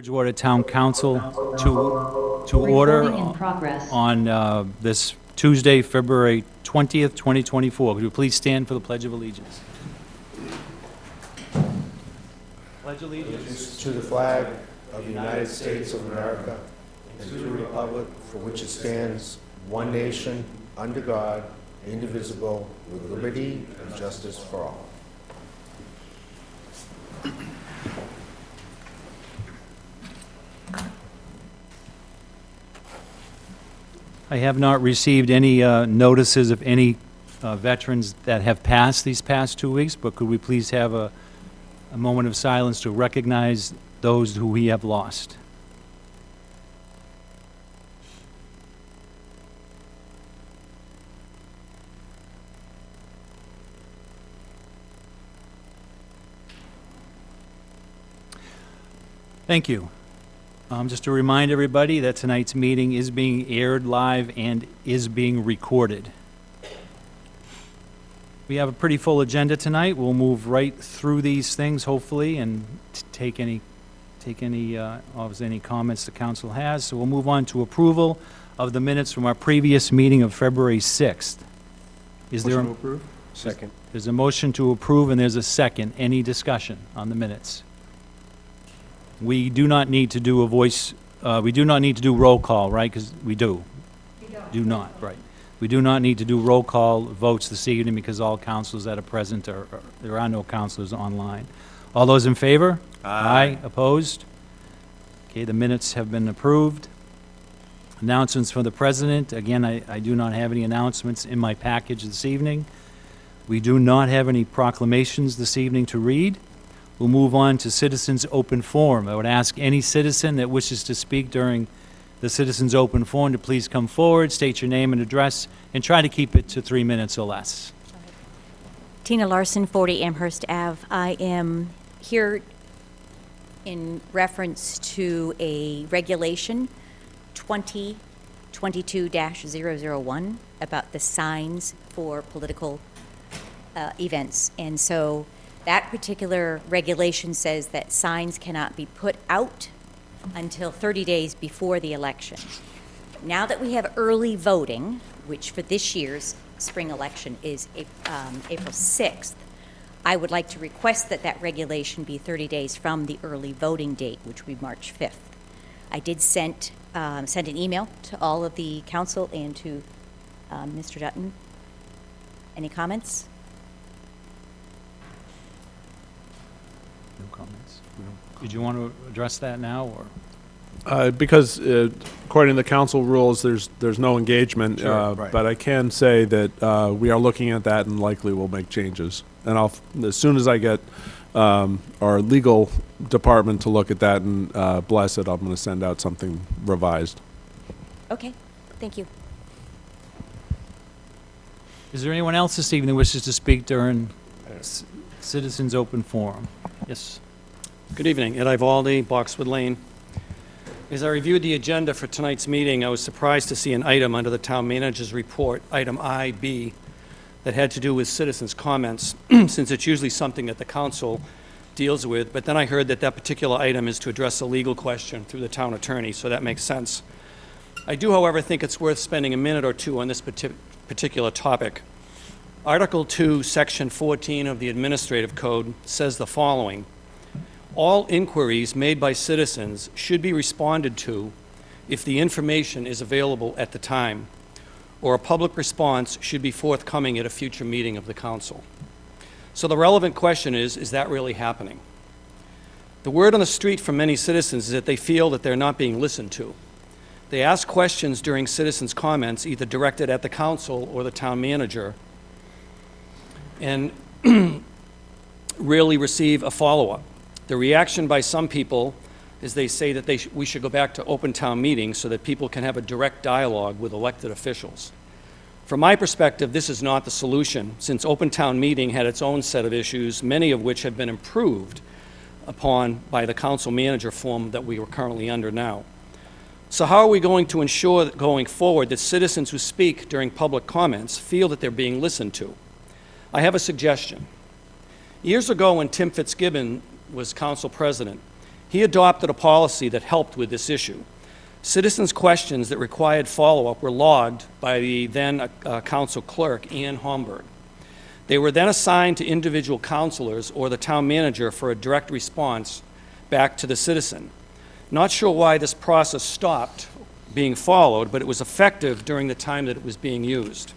Bridgewater Town Council to order Recording in progress. on this Tuesday, February 20th, 2024. Could you please stand for the Pledge of Allegiance? Pledge allegiance. To the flag of the United States of America and to the republic for which it stands, one nation, under God, indivisible, with liberty and justice for all. I have not received any notices of any veterans that have passed these past 2 weeks, but could we please have a moment of silence to recognize those who we have lost? Thank you. Just to remind everybody that tonight's meeting is being aired live and is being recorded. We have a pretty full agenda tonight. We'll move right through these things, hopefully, and take any comments the council has. So we'll move on to approval of the minutes from our previous meeting of February 6th. Is there? Motion to approve? Second. There's a motion to approve and there's a second. Any discussion on the minutes? We do not need to do we do not need to do roll call, right? Because we do. Do not, right. We do not need to do roll call votes this evening because all councilors that are present there are no councilors online. All those in favor? Aye. Opposed? Okay, the minutes have been approved. Announcements from the president. Again, I do not have any announcements in my package this evening. We do not have any proclamations this evening to read. We'll move on to Citizens Open Forum. I would ask any citizen that wishes to speak during the Citizens Open Forum to please come forward, state your name and address, and try to keep it to 3 minutes or less. Tina Larson, 40 Amherst Ave. I am here in reference to a regulation 2022-001 about the signs for political events. And so that particular regulation says that signs cannot be put out until 30 days before the election. Now that we have early voting, which for this year's spring election is April 6th, I would like to request that that regulation be 30 days from the early voting date, which will be March 5th. I did send an email to all of the council and to Mr. Dutton. Any comments? No comments. Did you want to address that now, or? Because according to the council rules, there's no engagement. Sure, right. But I can say that we are looking at that and likely will make changes. And as soon as I get our legal department to look at that and bless it, I'm going to send out something revised. Okay, thank you. Is there anyone else this evening who wishes to speak during Citizens Open Forum? Yes. Good evening. Ed Ivaldi, Boxwood Lane. As I reviewed the agenda for tonight's meeting, I was surprised to see an item under the town manager's report, item IB, that had to do with citizens' comments, since it's usually something that the council deals with. But then I heard that that particular item is to address a legal question through the town attorney, so that makes sense. I do, however, think it's worth spending a minute or two on this particular topic. Article 2, Section 14 of the Administrative Code says the following: all inquiries made by citizens should be responded to if the information is available at the time, or a public response should be forthcoming at a future meeting of the council. So the relevant question is that really happening? The word on the street from many citizens is that they feel that they're not being listened to. They ask questions during citizens' comments, either directed at the council or the town manager, and rarely receive a follow-up. The reaction by some people is they say that we should go back to open town meetings so that people can have a direct dialogue with elected officials. From my perspective, this is not the solution, since open town meeting had its own set of issues, many of which have been improved upon by the council manager form that we are currently under now. So how are we going to ensure that going forward that citizens who speak during public comments feel that they're being listened to? I have a suggestion. Years ago, when Tim Fitzgibbon was council president, He adopted a policy that helped with this issue. Citizens' questions that required follow-up were logged by the then council clerk, Ann Homburg. They were then assigned to individual councilors or the town manager for a direct response back to the citizen. Not sure why this process stopped being followed, but it was effective during the time that it was being used.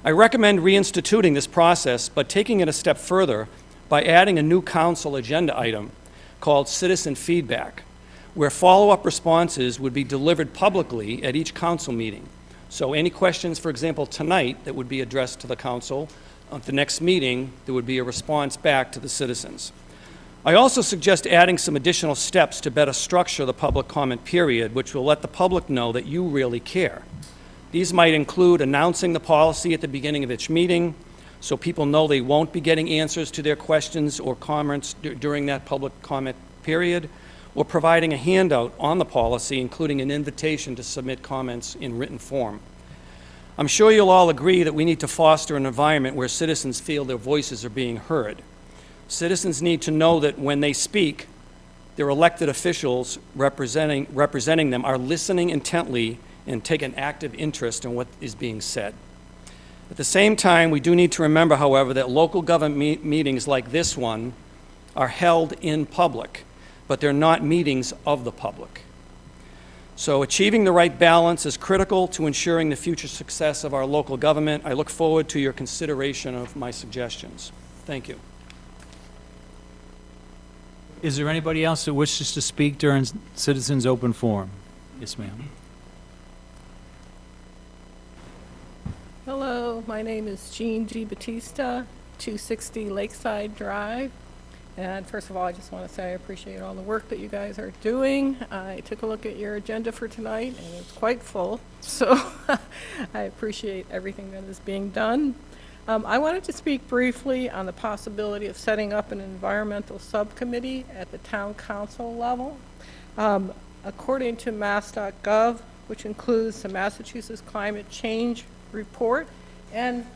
I recommend reinstituting this process, but taking it a step further by adding a new council agenda item called citizen feedback, where follow-up responses would be delivered publicly at each council meeting. So any questions, for example, tonight that would be addressed to the council, at the next meeting, there would be a response back to the citizens. I also suggest adding some additional steps to better structure the public comment period, which will let the public know that you really care. These might include announcing the policy at the beginning of each meeting, so people know they won't be getting answers to their questions or comments during that public comment period, or providing a handout on the policy, including an invitation to submit comments in written form. I'm sure you'll all agree that we need to foster an environment where citizens feel their voices are being heard. Citizens need to know that when they speak, their elected officials representing them are listening intently and take an active interest in what is being said. At the same time, we do need to remember, however, that local government meetings like this one are held in public, but they're not meetings of the public. So achieving the right balance is critical to ensuring the future success of our local government. I look forward to your consideration of my suggestions. Thank you. Is there anybody else that wishes to speak during citizens' open forum? Yes, ma'am. Hello, my name is Jean G. Batista, 260 Lakeside Drive. And first of all, I just want to say I appreciate all the work that you guys are doing. I took a look at your agenda for tonight, and it's quite full. So I appreciate everything that is being done. I wanted to speak briefly on the possibility of setting up an environmental subcommittee at the town council level. According to mass.gov, which includes the Massachusetts Climate Change Report, and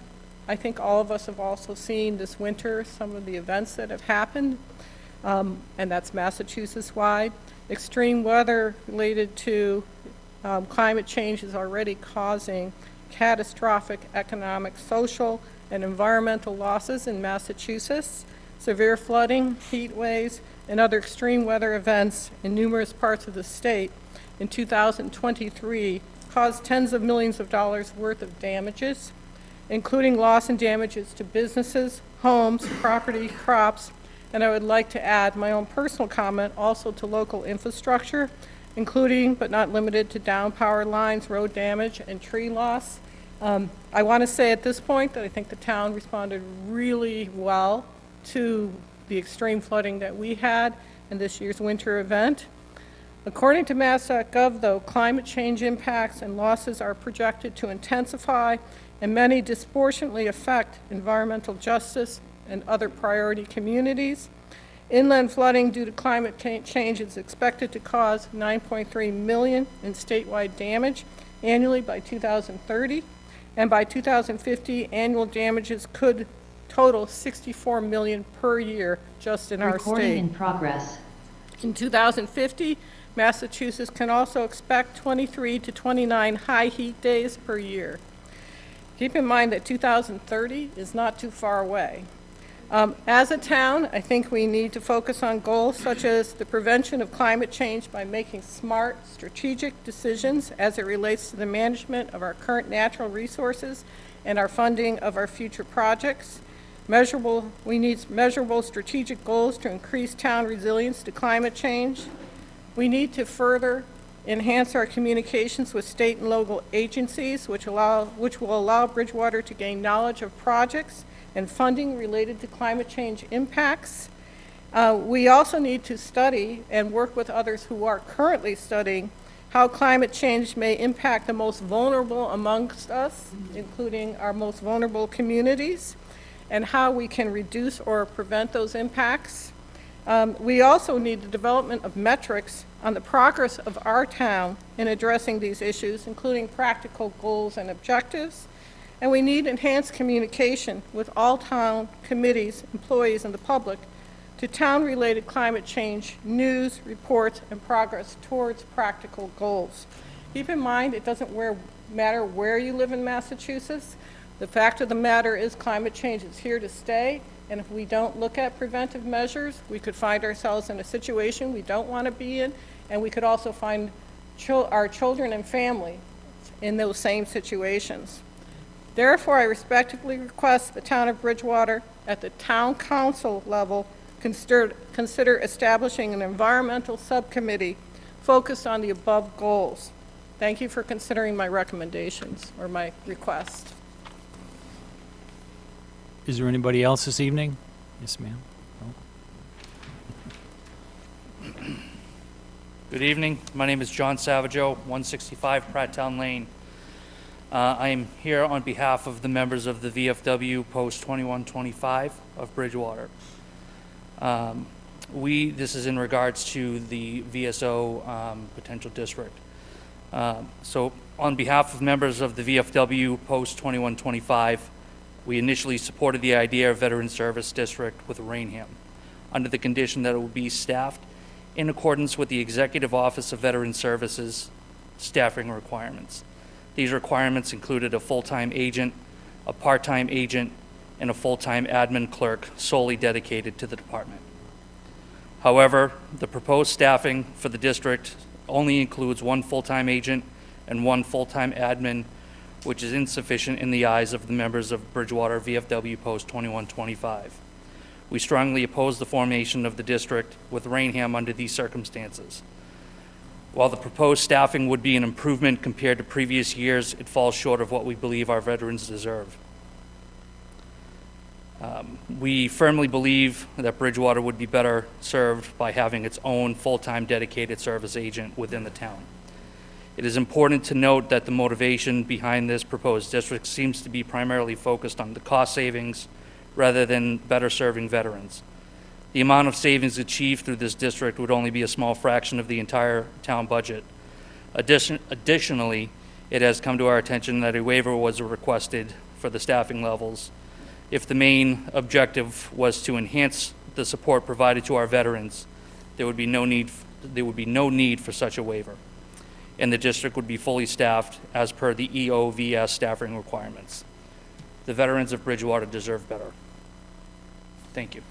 I think all of us have also seen this winter some of the events that have happened, and that's Massachusetts-wide. Extreme weather related to climate change is already causing catastrophic economic, social, and environmental losses in Massachusetts. Severe flooding, heat waves, and other extreme weather events in numerous parts of the state in 2023 caused tens of millions of dollars worth of damages, including loss and damages to businesses, homes, property, crops, and I would like to add my own personal comment also to local infrastructure, including but not limited to down power lines, road damage, and tree loss. I want to say at this point that I think the town responded really well to the extreme flooding that we had in this year's winter event. According to mass.gov, though, climate change impacts and losses are projected to intensify, and many disproportionately affect environmental justice and other priority communities. Inland flooding due to climate change is expected to cause $9.3 million in statewide damage annually by 2030, and by 2050, annual damages could total $64 million per year just in our state. Recording in progress. In 2050, Massachusetts can also expect 23 to 29 high heat days per year. Keep in mind that 2030 is not too far away. As a town, I think we need to focus on goals such as the prevention of climate change by making smart, strategic decisions as it relates to the management of our current natural resources and our funding of our future projects. We need measurable strategic goals to increase town resilience to climate change. We need to further enhance our communications with state and local agencies, which will allow Bridgewater to gain knowledge of projects and funding related to climate change impacts. We also need to study and work with others who are currently studying how climate change may impact the most vulnerable amongst us, including our most vulnerable communities, and how we can reduce or prevent those impacts. We also need the development of metrics on the progress of our town in addressing these issues, including practical goals and objectives. And we need enhanced communication with all town committees, employees, and the public to to town-related climate change news, reports, and progress towards practical goals. Keep in mind, it doesn't matter where you live in Massachusetts. The fact of the matter is climate change is here to stay, and if we don't look at preventive measures, we could find ourselves in a situation we don't want to be in, and we could also find our children and family in those same situations. Therefore, I respectfully request the town of Bridgewater, at the town council level, consider establishing an environmental subcommittee focused on the above goals. Thank you for considering my recommendations or my request. Is there anybody else this evening? Yes, ma'am. Good evening. My name is John Savageau, 165 Pratttown Lane. I am here on behalf of the members of the VFW Post 2125 of Bridgewater. This is in regards to the VSO potential district. So on behalf of members of the VFW Post 2125, we initially supported the idea of Veteran Service District with Rainham, under the condition that it would be staffed in accordance with the Executive Office of Veteran Services staffing requirements. These requirements included a full-time agent, a part-time agent, and a full-time admin clerk solely dedicated to the department. However, the proposed staffing for the district only includes one full-time agent and one full-time admin, which is insufficient in the eyes of the members of Bridgewater VFW Post 2125. We strongly oppose the formation of the district with Rainham under these circumstances. While the proposed staffing would be an improvement compared to previous years, it falls short of what we believe our veterans deserve. We firmly believe that Bridgewater would be better served by having its own full-time dedicated service agent within the town. It is important to note that the motivation behind this proposed district seems to be primarily focused on the cost savings rather than better serving veterans. The amount of savings achieved through this district would only be a small fraction of the entire town budget. Additionally, it has come to our attention that a waiver was requested for the staffing levels. If the main objective was to enhance the support provided to our veterans, there would be no need for such a waiver, and the district would be fully staffed as per the EOVS staffing requirements. The veterans of Bridgewater deserve better. Thank you.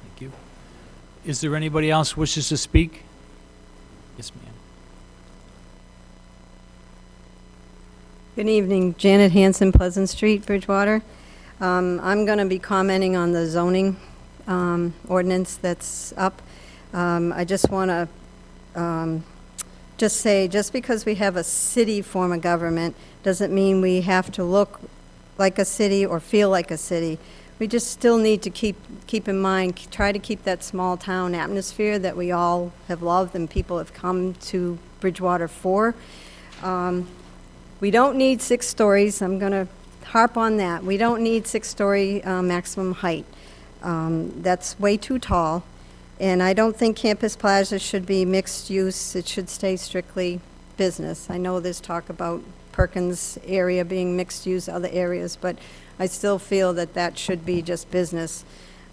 Thank you. Is there anybody else who wishes to speak? Yes, ma'am. Good evening, Janet Hanson, Pleasant Street, Bridgewater. I'm going to be commenting on the zoning ordinance that's up. I just want to just say, just because we have a city form of government doesn't mean we have to look like a city or feel like a city. We just still need to keep in mind, try to keep that small town atmosphere that we all have loved and people have come to Bridgewater for. We don't need 6 stories. I'm going to harp on that. We don't need 6-story maximum height. That's way too tall. And I don't think Campus Plaza should be mixed use. It should stay strictly business. I know there's talk about Perkins area being mixed use, other areas, but I still feel that that should be just business.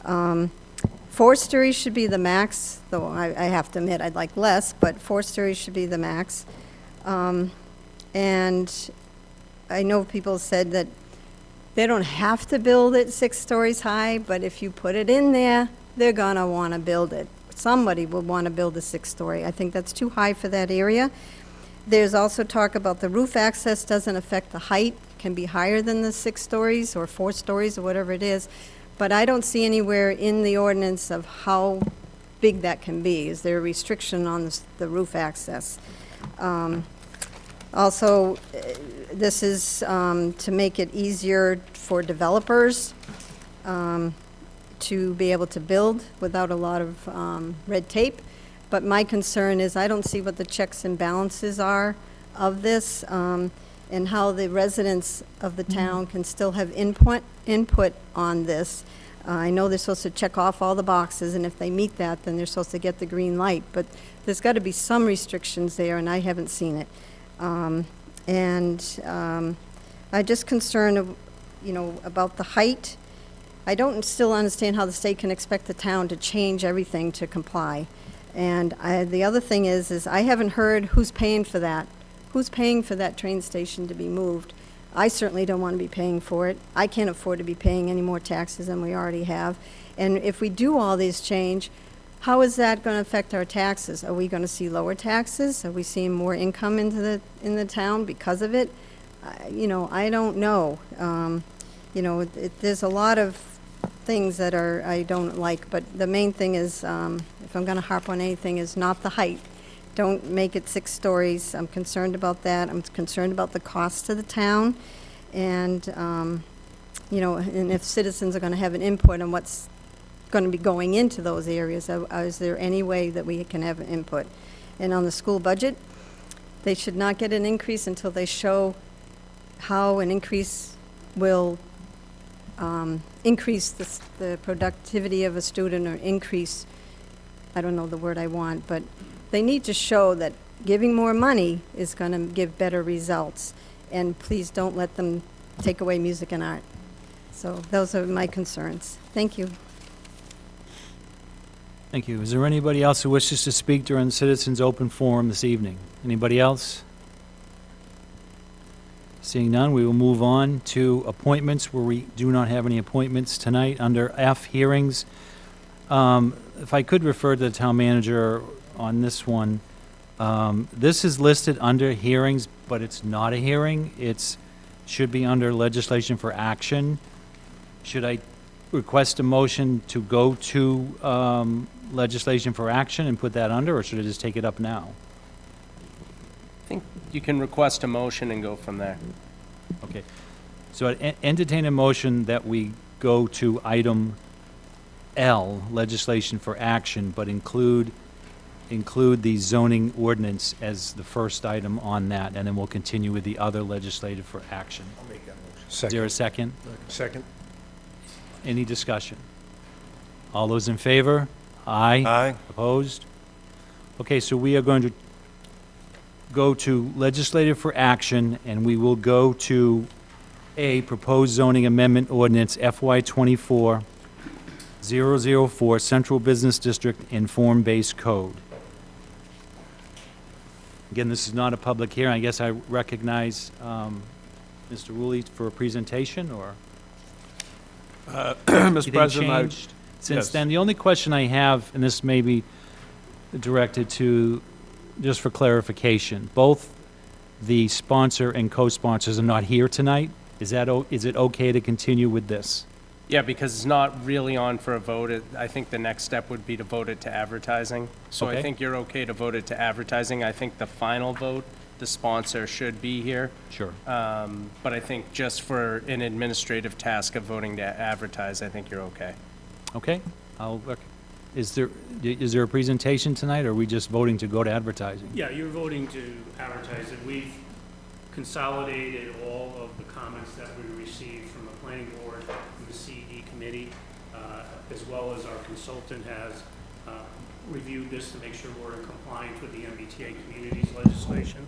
4 stories should be the max, though I have to admit I'd like less, but 4 stories should be the max. And I know people said that they don't have to build it 6 stories high, but if you put it in there, they're gonna wanna build it. Somebody will wanna build a 6-story. I think that's too high for that area. There's also talk about the roof access doesn't affect the height, can be higher than the 6 stories or 4 stories or whatever it is, but I don't see anywhere in the ordinance of how big that can be. Is there a restriction on the roof access? Also, this is to make it easier for developers to be able to build without a lot of red tape. But my concern is I don't see what the checks and balances are of this and how the residents of the town can still have input on this. I know they're supposed to check off all the boxes, and if they meet that, then they're supposed to get the green light. But there's got to be some restrictions there, and I haven't seen it. I'm just concerned, about the height. I don't still understand how the state can expect the town to change everything to comply. And the other thing is I haven't heard who's paying for that. Who's paying for that train station to be moved? I certainly don't want to be paying for it. I can't afford to be paying any more taxes than we already have. And if we do all these change, how is that going to affect our taxes? Are we going to see lower taxes? Are we seeing more income in the town because of it? I don't know. There's a lot of things that I don't like, but the main thing is, if I'm going to harp on anything, is not the height. Don't make it 6 stories. I'm concerned about that. I'm concerned about the cost to the town, and and if citizens are going to have an input on what's going to be going into those areas, is there any way that we can have an input? And on the school budget, they should not get an increase until they show how an increase will increase the productivity of a student, or increase, I don't know the word I want, but they need to show that giving more money is going to give better results. And please don't let them take away music and art. So those are my concerns. Thank you. Thank you. Is there anybody else who wishes to speak during the Citizens Open Forum this evening? Anybody else? Seeing none, we will move on to appointments, where we do not have any appointments tonight. Under F, hearings. If I could refer to the town manager on this one. This is listed under hearings, but it's not a hearing. Should be under legislation for action. Should I request a motion to go to legislation for action and put that under, or should I just take it up now? I think you can request a motion and go from there. Okay. So I entertain a motion that we go to item L, legislation for action, but include the zoning ordinance as the first item on that, and then we'll continue with the other legislative for action. I'll make that motion. Is there a second? Second. Any discussion? All those in favor? Aye. Aye. Opposed? Okay, so we are going to go to legislative for action, and we will go to A, proposed zoning amendment ordinance FY 24-004, Central Business District and Form-Based Code. Again, this is not a public hearing. I guess I recognize Mr. Woolley for a presentation, or? Mr. Anything President, changed since yes. then? The only question I have, and this may be directed to, just for clarification, both the sponsor and co-sponsors are not here tonight. Is it okay to continue with this? Yeah, because it's not really on for a vote. I think the next step would be to vote it to advertising. So Okay. I think you're okay to vote it to advertising. I think the final vote, the sponsor should be here. Sure. But I think just for an administrative task of voting to advertise, I think you're okay. Okay. Is there a presentation tonight, or are we just voting to go to advertising? Yeah, you're voting to advertise it. We've consolidated all of the comments that we received from the planning board, from the CD committee, as well as our consultant has reviewed this to make sure we're in compliance with the MBTA communities legislation.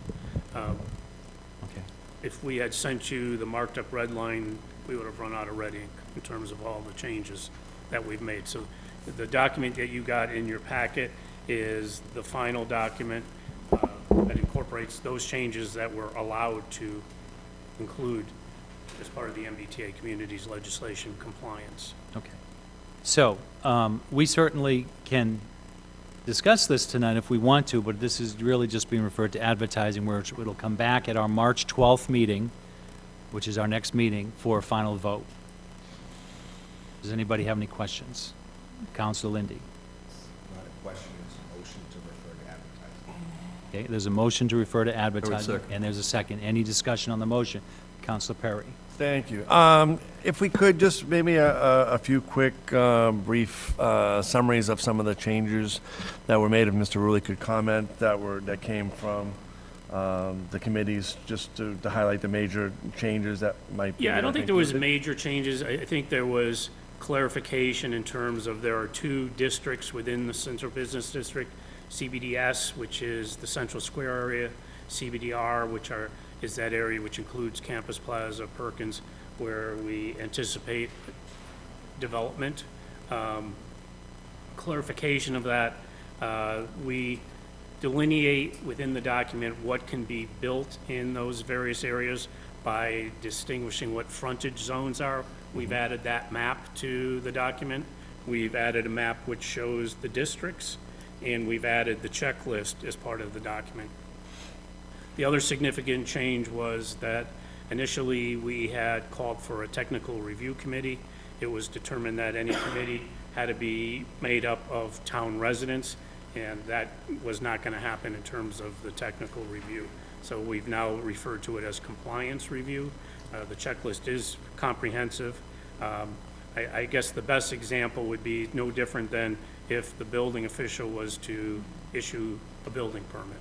Okay. If we had sent you the marked up red line, we would have run out of red ink in terms of all the changes that we've made. So the document that you got in your packet is the final document that incorporates those changes that we're allowed to include as part of the MBTA communities legislation compliance. Okay. So, we certainly can discuss this tonight if we want to, but this is really just being referred to advertising, where it'll come back at our March 12th meeting, which is our next meeting, for a final vote. Does anybody have any questions? Councilor Lindy. Not a question, it's a motion to refer to advertising. Okay, there's a motion to refer to advertising, and there's a second. Any discussion on the motion? Councilor Perry. Thank you. If we could, just maybe a few quick, brief summaries of some of the changes that were made, if Mr. Rulli could comment, that came from the committees, just to highlight the major changes that might be. Yeah, I don't think there was included. major changes. I think there was clarification in terms of there are 2 districts within the Central Business District, CBDS, which is the Central Square area, CBDR, which is that area which includes Campus Plaza, Perkins, where we anticipate development. Clarification of that, we delineate within the document what can be built in those various areas by distinguishing what frontage zones are. We've added that map to the document. We've added a map which shows the districts, and we've added the checklist as part of the document. The other significant change was that initially we had called for a technical review committee. It was determined that any committee had to be made up of town residents, and that was not going to happen in terms of the technical review. So we've now referred to it as compliance review. The checklist is comprehensive. I guess the best example would be no different than if the building official was to issue a building permit.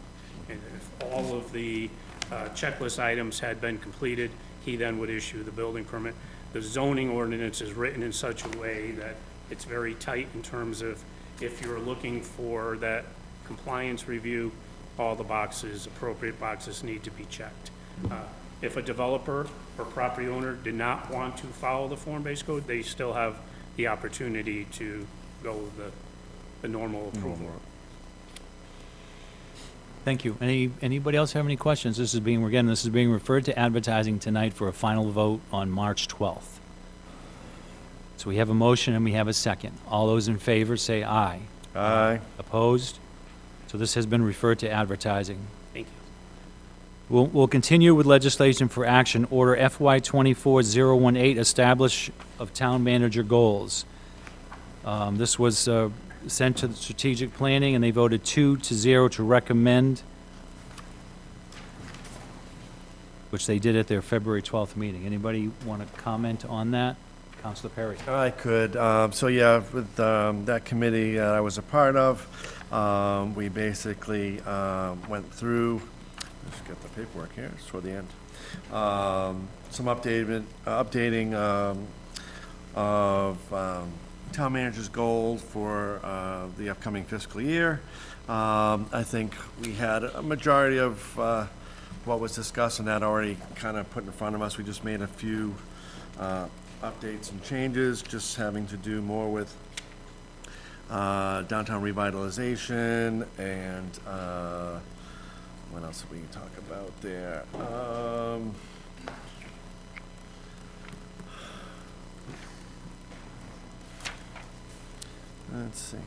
And if all of the checklist items had been completed, he then would issue the building permit. The zoning ordinance is written in such a way that it's very tight in terms of if you're looking for that compliance review, all the boxes, appropriate boxes need to be checked. If a developer or property owner did not want to follow the form-based code, they still have the opportunity to go with the normal approval. Thank you. Anybody else have any questions? This is being referred to advertising tonight for a final vote on March 12th. So we have a motion and we have a second. All those in favor say aye. Aye. Opposed? So this has been referred to advertising. Thank you. We'll continue with legislation for action. Order FY 24-018, establish of town manager goals. This was sent to the strategic planning, and they voted 2-0 to recommend, which they did at their February 12th meeting. Anybody want to comment on that? Councilor Perry. I could. So yeah, with that committee I was a part of, we basically went through, let's get the paperwork here, it's toward the end. Some updating of town manager's goals for the upcoming fiscal year. I think we had a majority of what was discussed and that already kind of put in front of us. We just made a few updates and changes, just having to do more with downtown revitalization and what else did we talk about there? Let's see.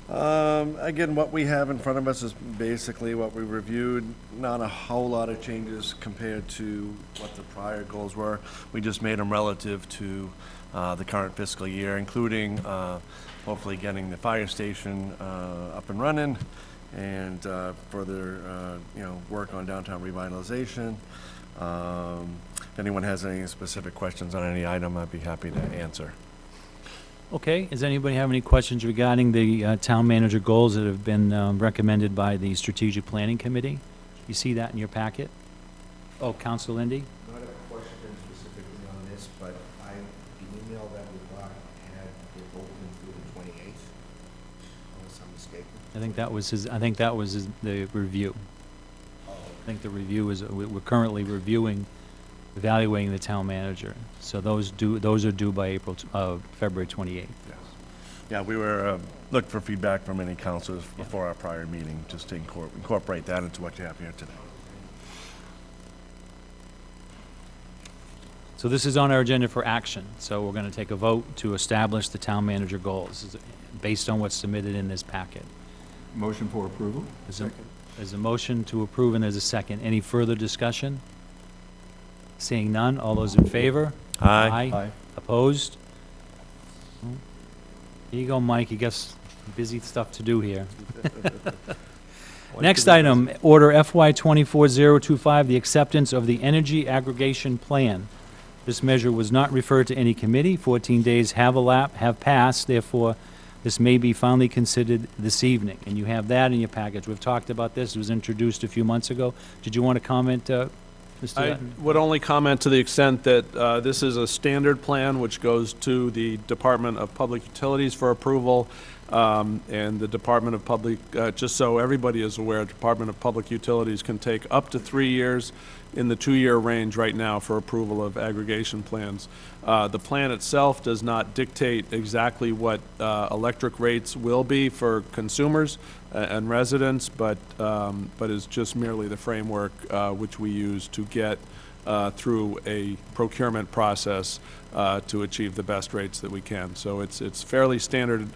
Again, what we have in front of us is basically what we reviewed. Not a whole lot of changes compared to what the prior goals were. We just made them relative to the current fiscal year, including hopefully getting the fire station up and running and further, work on downtown revitalization. If anyone has any specific questions on any item, I'd be happy to answer. Okay, does anybody have any questions regarding the town manager goals that have been recommended by the Strategic Planning Committee? You see that in your packet? Oh, Councilor Lindy? Not a question specifically on this, but the email that we got had it open through the 28th, unless I'm mistaken. I think that was the review. I think the review is, we're currently evaluating the town manager. So those are due by February 28th. Yes. Yeah, we were looking for feedback from any councilors before our prior meeting, just to incorporate that into what you have here today. So this is on our agenda for action. So we're going to take a vote to establish the town manager goals based on what's submitted in this packet. Motion for approval? There's a motion to approve and there's a second. Any further discussion? Seeing none, all those in favor? Aye. Aye. Opposed? Here you go, Mike, you got busy stuff to do here. Next item, order FY 24-025, the acceptance of the energy aggregation plan. This measure was not referred to any committee. 14 days have passed, therefore, this may be finally considered this evening. And you have that in your package. We've talked about this. It was introduced a few months ago. Did you want to comment, Mr. I Dutton? would only comment to the extent that this is a standard plan which goes to the Department of Public Utilities for approval, And the Department of Public, just so everybody is aware, Department of Public Utilities can take up to 3 years in the 2-year range right now for approval of aggregation plans. The plan itself does not dictate exactly what electric rates will be for consumers and residents, but is just merely the framework which we use to get through a procurement process to achieve the best rates that we can. So it's fairly standard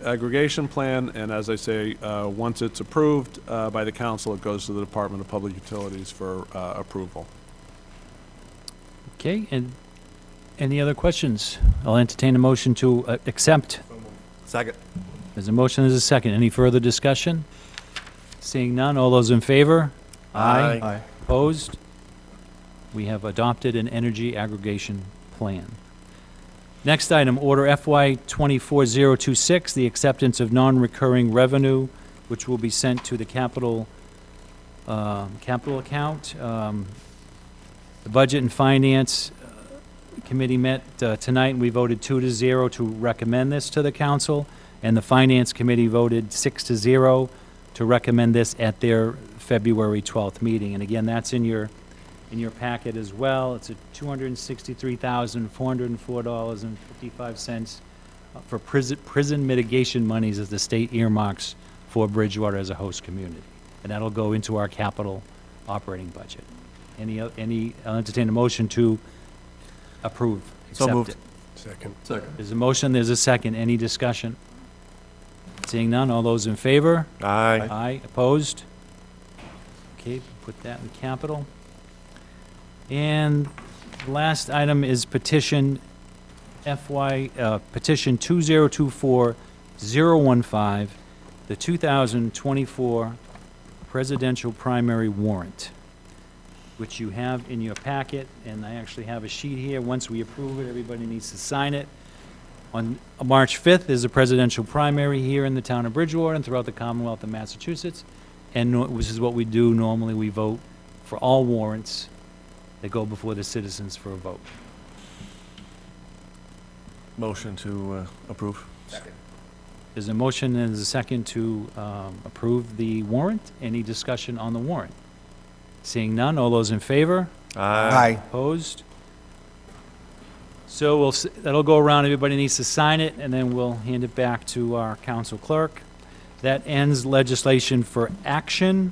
aggregation plan, and as I say, once it's approved by the council, it goes to the Department of Public Utilities for approval. Okay, and any other questions? I'll entertain a motion to accept. Second. There's a motion, there's a second. Any further discussion? Seeing none, all those in favor? Aye. Opposed? We have adopted an energy aggregation plan. Next item, order FY 24026, the acceptance of non-recurring revenue, which will be sent to the capital account. The Budget and Finance Committee met tonight, and we voted 2-0 to recommend this to the council, and the Finance Committee voted 6-0 to recommend this at their February 12th meeting. And again, that's in your packet as well. It's at $263,404.55 for prison mitigation monies as the state earmarks for Bridgewater as a host community. And that'll go into our capital operating budget. I'll entertain a motion to approve, accept moved. it. Second. There's a motion, there's a second. Any discussion? Seeing none, all those in favor? Aye. Aye, opposed? Okay, put that in capital. And the last item is petition petition 2024015, the 2024 presidential primary warrant, which you have in your packet, and I actually have a sheet here. Once we approve it, everybody needs to sign it. On March 5th is a presidential primary here in the town of Bridgewater and throughout the Commonwealth of Massachusetts, and which is what we do normally. We vote for all warrants that go before the citizens for a vote. Motion to approve. There's a motion and there's a second to approve the warrant. Any discussion on the warrant? Seeing none, all those in favor? Aye. Opposed? So that'll go around, everybody needs to sign it, and then we'll hand it back to our council clerk. That ends legislation for action.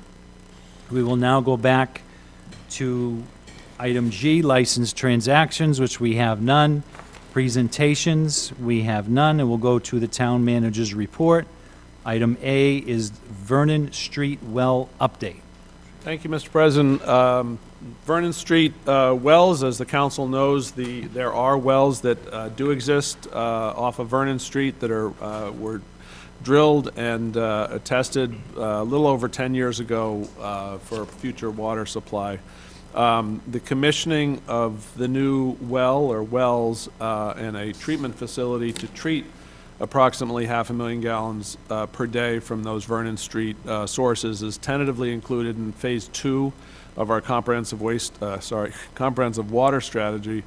We will now go back to item G, licensed transactions, which we have none. Presentations, we have none, and we'll go to the town manager's report. Item A is Vernon Street well update. Thank you, Mr. President. Vernon Street wells, as the council knows, there are wells that do exist off of Vernon Street that were drilled and tested a little over 10 years ago for future water supply. The commissioning of the new well or wells and a treatment facility to treat approximately 500,000 gallons per day from those Vernon Street sources is tentatively included in Phase 2 of our comprehensive water strategy.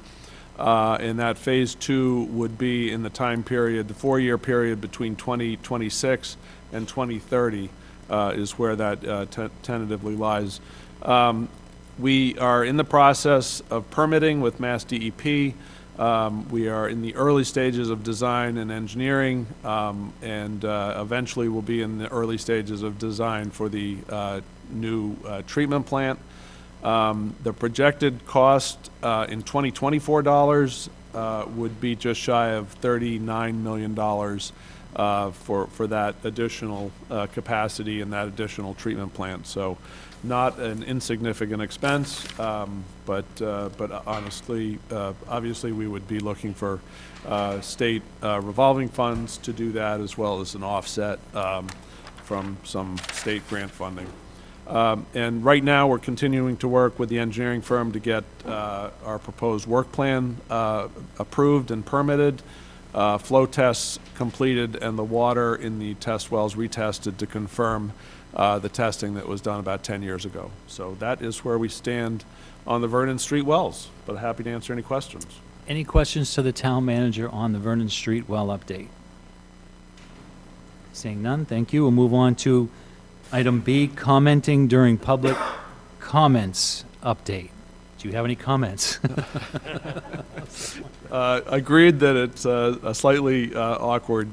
And that Phase 2 would be in the time period, the 4-year period between 2026 and 2030 is where that tentatively lies. We are in the process of permitting with Mass DEP. We are in the early stages of design and engineering, and eventually we'll be in the early stages of design for the new treatment plant. The projected cost in 2024 dollars would be just shy of $39 million for that additional capacity and that additional treatment plant. So not an insignificant expense, but honestly, obviously we would be looking for state revolving funds to do that, as well as an offset from some state grant funding. And right now, we're continuing to work with the engineering firm to get our proposed work plan approved and permitted, flow tests completed, and the water in the test wells retested to confirm the testing that was done about 10 years ago. So that is where we stand on the Vernon Street wells, but happy to answer any questions. Any questions to the town manager on the Vernon Street well update? Seeing none, thank you. We'll move on to item B, commenting during public comments update. Do you have any comments? Agreed that it's a slightly awkward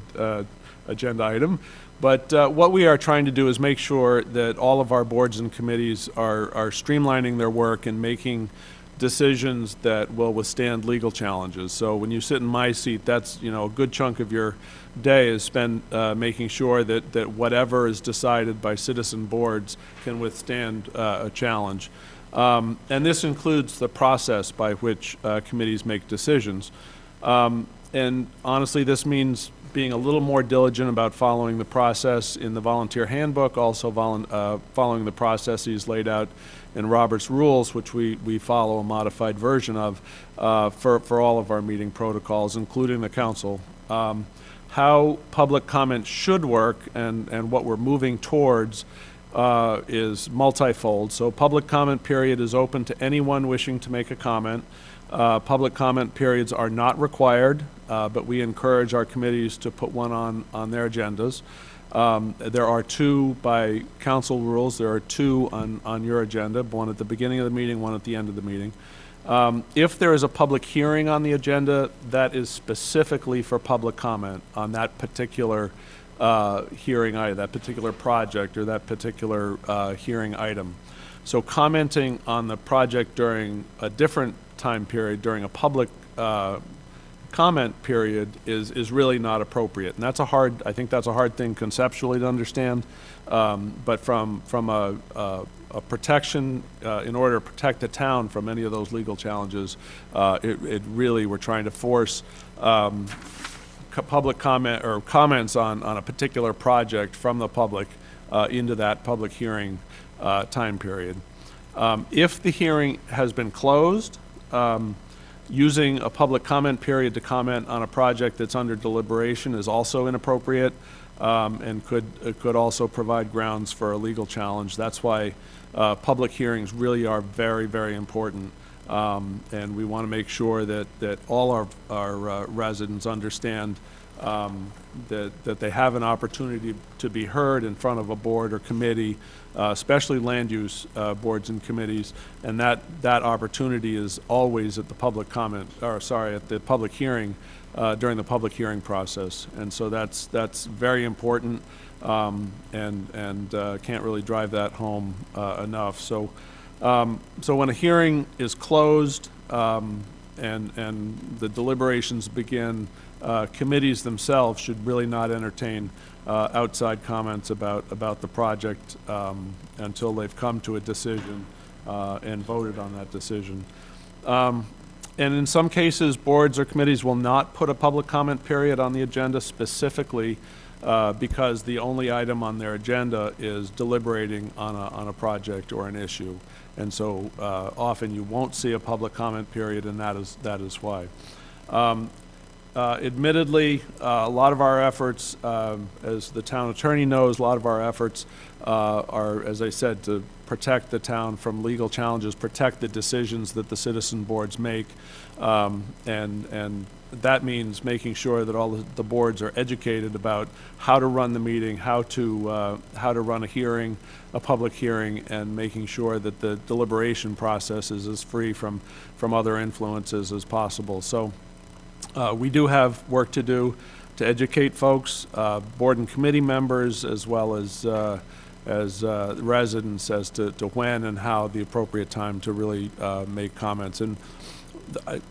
agenda item, but what we are trying to do is make sure that all of our boards and committees are streamlining their work and making decisions that will withstand legal challenges. So when you sit in my seat, that's, you know, a good chunk of your day is spent making sure that whatever is decided by citizen boards can withstand a challenge. And this includes the process by which committees make decisions. And honestly, this means being a little more diligent about following the process in the volunteer handbook, also following the processes laid out in Robert's Rules, which we follow a modified version of for all of our meeting protocols, including the council. How public comment should work and what we're moving towards is multifold. So public comment period is open to anyone wishing to make a comment. Public comment periods are not required, but we encourage our committees to put one on their agendas. There are two by council rules. There are two on your agenda, one at the beginning of the meeting, one at the end of the meeting. If there is a public hearing on the agenda, that is specifically for public comment on that particular hearing item, that particular project or that particular hearing item. So commenting on the project during a different time period, during a public comment period is really not appropriate. And I think that's a hard thing conceptually to understand. But from a protection, in order to protect the town from any of those legal challenges, it really, we're trying to force public comment or comments on a particular project from the public into that public hearing time period. If the hearing has been closed, using a public comment period to comment on a project that's under deliberation is also inappropriate and could also provide grounds for a legal challenge. That's why public hearings really are very, very important. And we want to make sure that all our residents understand that they have an opportunity to be heard in front of a board or committee, especially land use boards and committees, and that opportunity is always at the public comment, or sorry, at the public hearing, during the public hearing process. And so that's very important, and can't really drive that home enough. So when a hearing is closed and the deliberations begin, committees themselves should really not entertain outside comments about the project until they've come to a decision and voted on that decision. And in some cases, boards or committees will not put a public comment period on the agenda specifically because the only item on their agenda is deliberating on a project or an issue. And so often you won't see a public comment period, and that is why. Admittedly, a lot of our efforts, as the town attorney knows, a lot of our efforts are, as I said, to protect the town from legal challenges, protect the decisions that the citizen boards make, and that means making sure that all the boards are educated about how to run the meeting, how to run a hearing, a public hearing, and making sure that the deliberation process is as free from other influences as possible. So we do have work to do to educate folks, board and committee members, as well as residents as to when and how the appropriate time to really make comments. And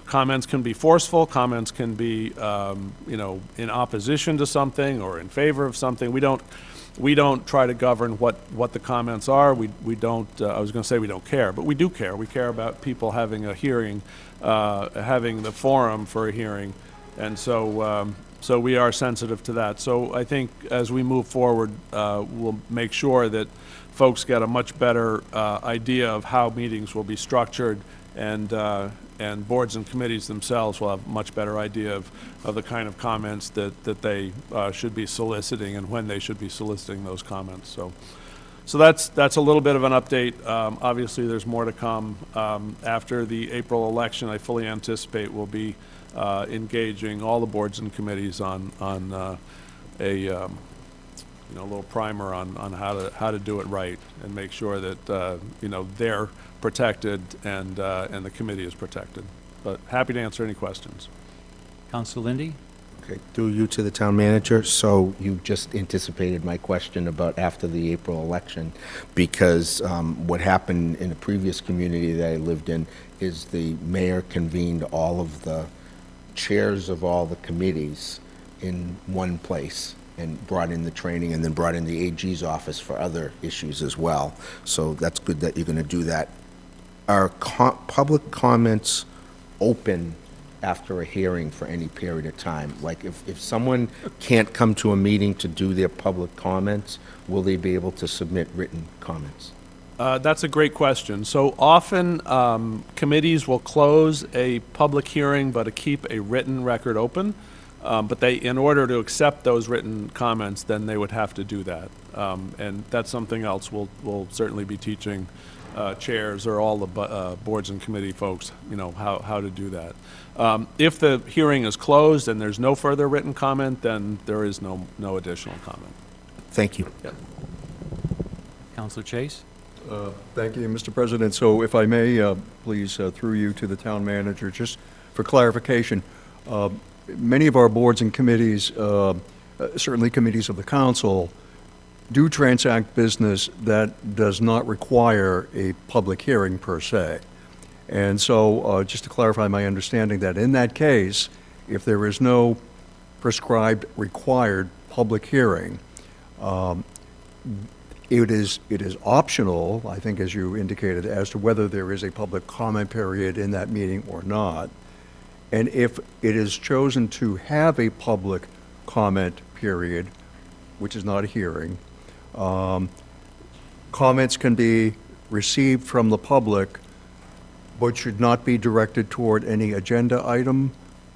comments can be forceful, comments can be, in opposition to something or in favor of something. We don't try to govern what the comments are. We don't, I was going to say we don't care, but we do care. We care about people having a hearing, having the forum for a hearing. And so we are sensitive to that. So I think as we move forward, we'll make sure that folks get a much better idea of how meetings will be structured, and boards and committees themselves will have a much better idea of the kind of comments that they should be soliciting and when they should be soliciting those comments. So that's a little bit of an update. Obviously, there's more to come. After the April election, I fully anticipate we'll be engaging all the boards and committees on you know, a little primer on how to do it right and make sure that, you know, they're protected and the committee is protected. But happy to answer any questions. Council Lindy? Okay, through you to the town manager. So you just anticipated my question about after the April election, because what happened in the previous community that I lived in is the mayor convened all of the chairs of all the committees in one place and brought in the training and then brought in the AG's office for other issues as well. So that's good that you're going to do that. Are public comments open after a hearing for any period of time? Like if someone can't come to a meeting to do their public comments, will they be able to submit written comments? That's a great question. So often, committees will close a public hearing, but keep a written record open. But they, in order to accept those written comments, then they would have to do that. And that's something else we'll certainly be teaching chairs or all the boards and committee folks, you know, how to do that. If the hearing is closed and there's no further written comment, then there is no additional comment. Thank you. Yep. Councilor Chase? Thank you, Mr. President. So if I may, please, through you to the town manager, just for clarification, many of our boards and committees, certainly committees of the council, do transact business that does not require a public hearing per se. And so just to clarify my understanding, that in that case, if there is no prescribed required public hearing, it is optional, I think, as you indicated, as to whether there is a public comment period in that meeting or not. And if it is chosen to have a public comment period, which is not a hearing, comments can be received from the public, but should not be directed toward any agenda item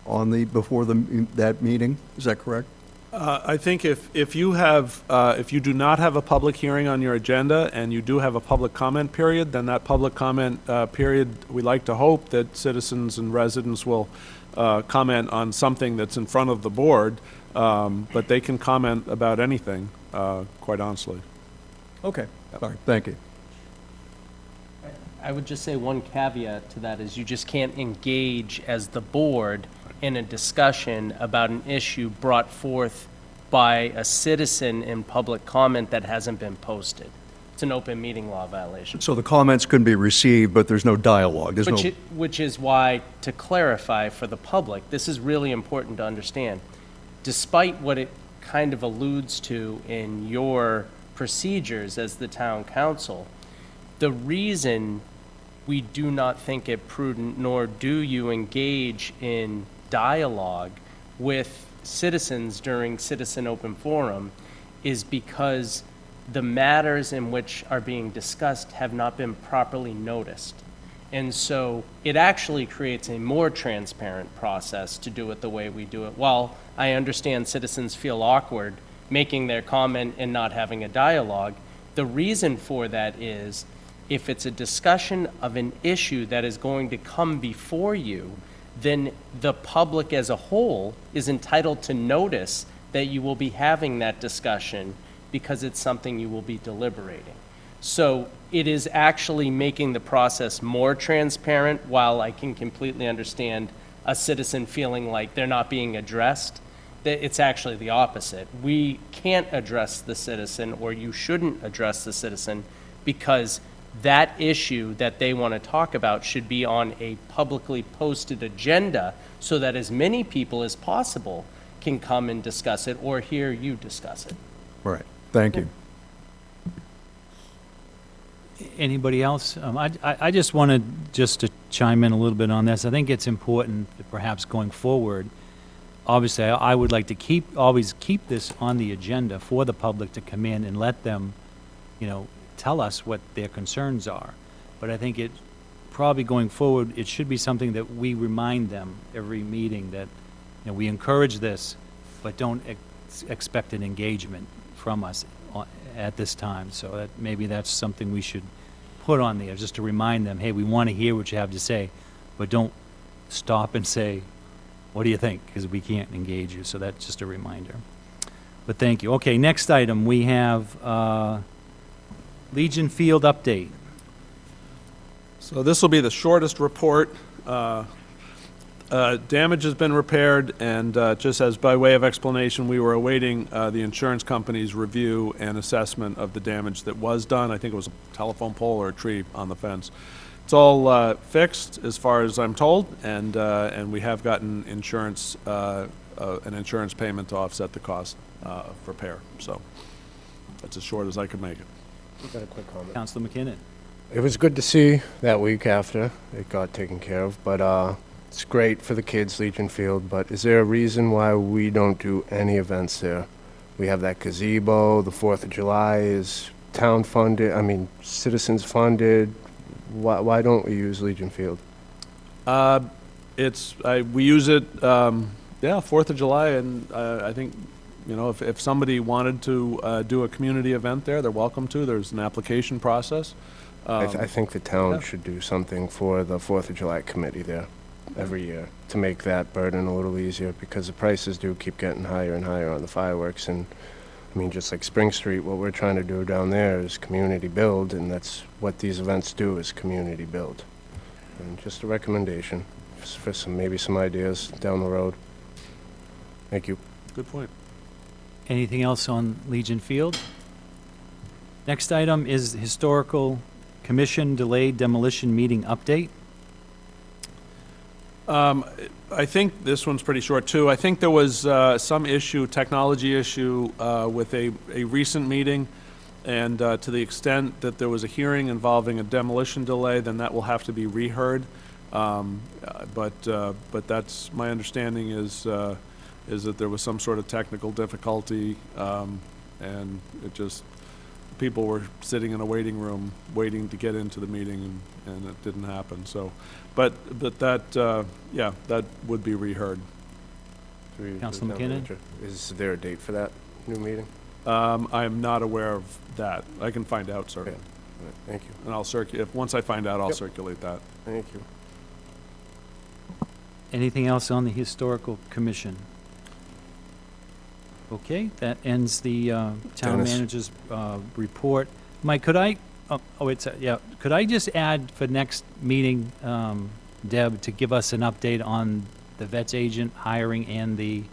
on before that meeting. Is that correct? I think if you do not have a public hearing on your agenda and you do have a public comment period, then that public comment period, we like to hope that citizens and residents will comment on something that's in front of the board, but they can comment about anything, quite honestly. Okay, all right, thank you. I would just say one caveat to that is you just can't engage as the board in a discussion about an issue brought forth by a citizen in public comment that hasn't been posted. It's an open meeting law violation. So the comments can be received, but there's no dialogue. There's no. Which is why, to clarify for the public, this is really important to understand. Despite what it kind of alludes to in your procedures as the town council, the reason we do not think it prudent, nor do you engage in dialogue with citizens during citizen open forum, is because the matters in which are being discussed have not been properly noticed. And so it actually creates a more transparent process to do it the way we do it. While I understand citizens feel awkward making their comment and not having a dialogue, the reason for that is if it's a discussion of an issue that is going to come before you, then the public as a whole is entitled to notice that you will be having that discussion because it's something you will be deliberating. So it is actually making the process more transparent. While I can completely understand a citizen feeling like they're not being addressed, that it's actually the opposite. We can't address the citizen, or you shouldn't address the citizen, because that issue that they want to talk about should be on a publicly posted agenda so that as many people as possible can come and discuss it or hear you discuss it. Right, thank you. Anybody else? I just wanted to chime in a little bit on this. I think it's important that perhaps going forward, obviously, I would like to always keep this on the agenda for the public to come in and let them, tell us what their concerns are. But I think it probably going forward, it should be something that we remind them every meeting that, we encourage this, but don't expect an engagement from us at this time. So that maybe that's something we should put on there, just to remind them, hey, we want to hear what you have to say, but don't stop and say, what do you think? Because we can't engage you. So that's just a reminder. But thank you. Okay, next item, we have Legion Field update. So this will be the shortest report. Damage has been repaired, and just as by way of explanation, we were awaiting the insurance company's review and assessment of the damage that was done. I think it was a telephone pole or a tree on the fence. It's all fixed, as far as I'm told, and we have gotten insurance, an insurance payment to offset the cost of repair. So that's as short as I could make it. Got a quick comment. Councilor McKinnon. It was good to see that week after it got taken care of, but it's great for the kids, Legion Field, but is there a reason why we don't do any events there? We have that gazebo, the 4th of July is town funded, I mean, citizens funded. Why don't we use Legion Field? We use it, 4th of July, and I think, you know, if somebody wanted to do a community event there, they're welcome to. There's an application process. I think the town should do something for the 4th of July committee there every year to make that burden a little easier, because the prices do keep getting higher and higher on the fireworks. And I mean, just like Spring Street, what we're trying to do down there is community build, and that's what these events do, is community build. And just a recommendation for maybe some ideas down the road. Thank you. Good point. Anything else on Legion Field? Next item is Historical Commission delayed demolition meeting update. I think this one's pretty short, too. I think there was some issue, technology issue, with a recent meeting, and to the extent that there was a hearing involving a demolition delay, then that will have to be reheard. But that's, my understanding is that there was some sort of technical difficulty, and it just, people were sitting in a waiting room waiting to get into the meeting, and it didn't happen. So, but that, that would be reheard. Councilor McKinnon? Is there a date for that new meeting? I am not aware of that. I can find out, sir. Okay. All right, thank you. And I'll once I find out, I'll Yep. circulate that. Thank you. Anything else on the Historical Commission? Okay, that ends the town Dennis. manager's report. Mike, could I, could I just add for next meeting, Deb, to give us an update on the vets agent hiring and the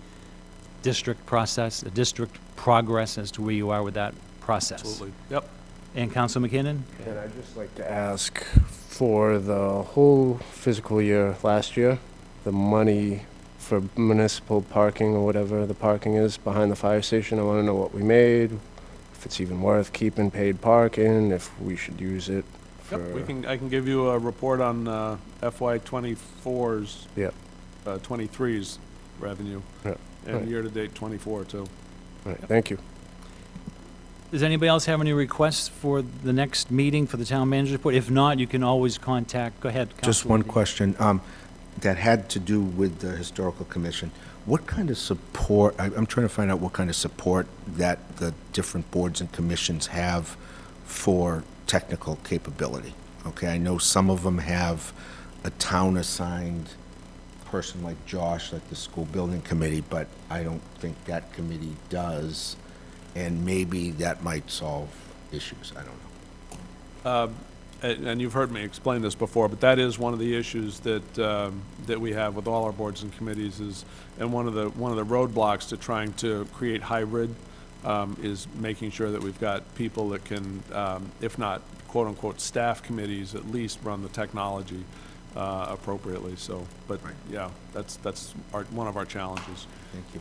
district process, the district progress as to where you are with that process? Absolutely. Yep. And Councilor McKinnon? And I'd just like to ask for the whole fiscal year last year, the money for municipal parking or whatever the parking is behind the fire station. I want to know what we made, if it's even worth keeping paid parking, if we should use it for... Yep, I can give you a report on FY '24's, Yep. 23's revenue, Yep. and Right. year-to-date '24, too. All right, thank you. Does anybody else have any requests for the next meeting for the town manager report? If not, you can always contact, go ahead, Councilor. Just one question that had to do with the Historical Commission. What kind of support, I'm trying to find out what kind of support that the different boards and commissions have for technical capability. Okay, I know some of them have a town-assigned person like Josh, like the school building committee, but I don't think that committee does, and maybe that might solve issues, I don't know. And you've heard me explain this before, but that is one of the issues that that we have with all our boards and committees is, and one of the roadblocks to trying to create hybrid is making sure that we've got people that can, if not quote-unquote staff committees, at least run the technology appropriately. So, but Right. yeah, that's one of our challenges. Thank you.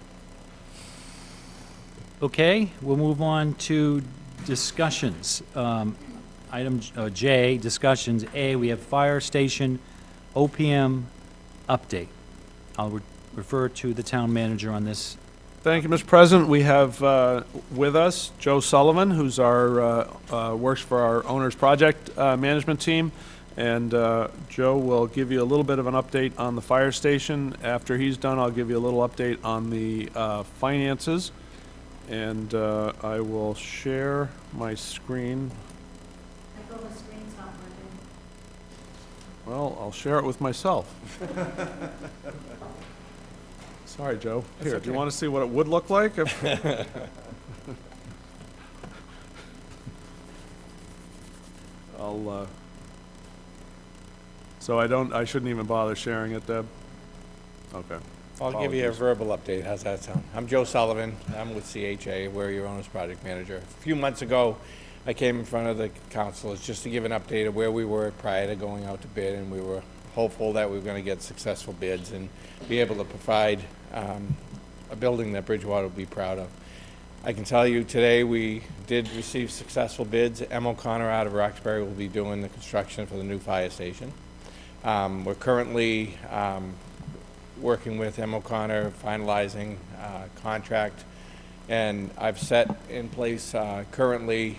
Okay, we'll move on to discussions. Item J, discussions. A, we have fire station OPM update. I'll refer to the town manager on this. Thank you, Mr. President. We have with us Joe Sullivan, who's works for our owner's project management team. And Joe will give you a little bit of an update on the fire station. After he's done, I'll give you a little update on the finances. And I will share my screen. The screen's not working. Well, I'll share it with myself. Sorry, Joe. Here, do you want to see what it would look like? So I shouldn't even bother sharing it, Deb? Okay. I'll give you a Apologies. verbal update. How's that sound? I'm Joe Sullivan. I'm with CHA. We're your owner's project manager. A few months ago, I came in front of the councilors just to give an update of where we were prior to going out to bid, and we were hopeful that we were going to get successful bids and be able to provide a building that Bridgewater will be proud of. I can tell you today we did receive successful bids. M. O'Connor out of Roxbury will be doing the construction for the new fire station. We're currently working with M. O'Connor, finalizing contract, and I've set in place currently,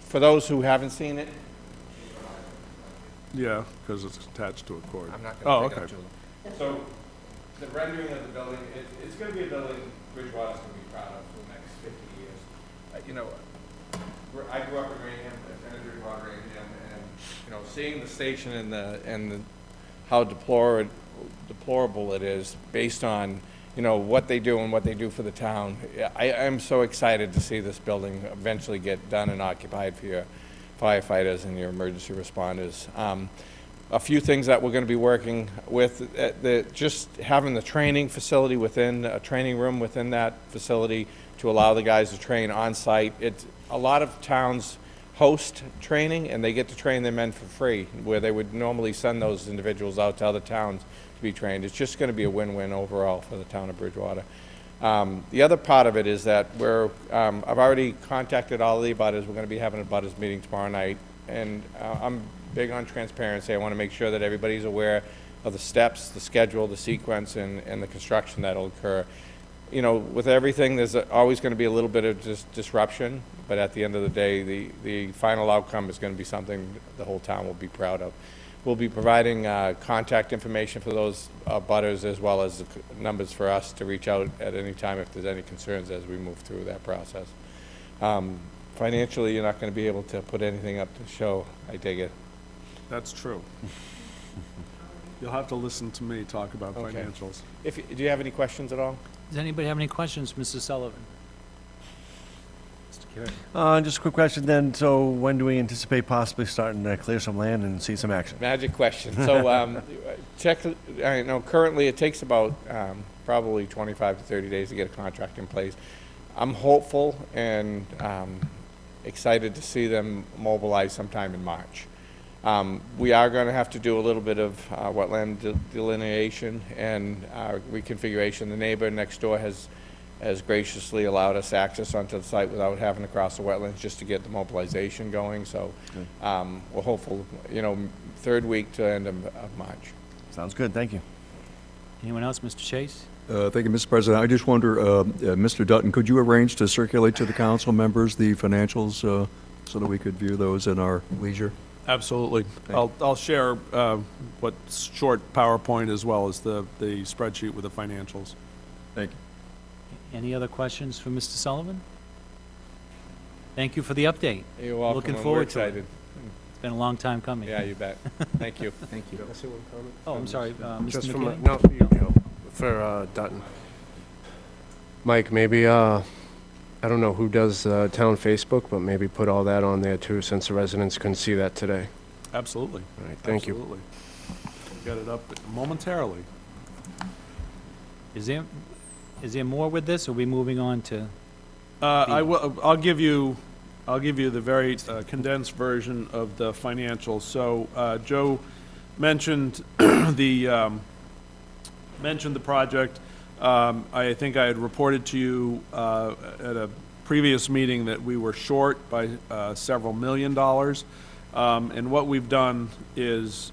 for those who haven't seen it. Yeah, because it's attached to a cord. I'm not Oh, going to take okay. it up to them. So, the rendering of the building, it's going to be a building Bridgewater's going to be proud of for the next 50 years. You know, I grew up in Rainham, attended Bridgewater Rainham, and, you know, seeing the station and how deplorable it is based on, you know, what they do and what they do for the town. I am so excited to see this building eventually get done and occupied for your firefighters and your emergency responders. A few things that we're going to be working with, just having the training facility within, a training room within that facility to allow the guys to train on site. A lot of towns host training and they get to train their men for free, where they would normally send those individuals out to other towns to be trained. It's just going to be a win-win overall for the town of Bridgewater. The other part of it is that I've already contacted all of the abutters. We're going to be having a abutters meeting tomorrow night, and I'm big on transparency. I want to make sure that everybody's aware of the steps, the schedule, the sequence, and the construction that'll occur. You know, with everything, there's always going to be a little bit of disruption, but at the end of the day, the final outcome is going to be something the whole town will be proud of. We'll be providing contact information for those butters, as well as the numbers for us to reach out at any time if there's any concerns as we move through that process. Financially, you're not going to be able to put anything up to show, I dig it. That's true. You'll have to listen to me talk about Okay. financials. Do you have any questions at all? Does anybody have any questions, Mr. Sullivan? Mr. Carey? Just a quick question then. So when do we anticipate possibly starting to clear some land and see some action? Magic question. So, I know currently it takes about probably 25 to 30 days to get a contract in place. I'm hopeful and excited to see them mobilize sometime in March. We are going to have to do a little bit of wetland delineation and reconfiguration. The neighbor next door has graciously allowed us access onto the site without having to cross the wetlands, just to get the mobilization going. So we're hopeful, you know, third week to end of March. Sounds good. Thank you. Anyone else? Mr. Chase? Thank you, Mr. President. I just wonder, Mr. Dutton, could you arrange to circulate to the council members the financials so that we could view those in our leisure? Absolutely. I'll share what short PowerPoint as well as the spreadsheet with the financials. Thank you. Any other questions for Mr. Sullivan? Thank you for the update. You're welcome. Looking and forward we're to it. excited. It's been a long time coming. Yeah, you bet. Thank you. Thank you. Can I say one comment? Oh, I'm sorry, Mr. Just from, McKinney? no, for you, Joe, for Dutton. Mike, maybe, I don't know who does town Facebook, but maybe put all that on there too, since the residents couldn't see that today. Absolutely. All right, thank you. Absolutely. Get it up momentarily. Is there more with this, or are we moving on to? I'll give you the very condensed version of the financials. So Joe mentioned the project. I think I had reported to you at a previous meeting that we were short by several $1 million. And what we've done is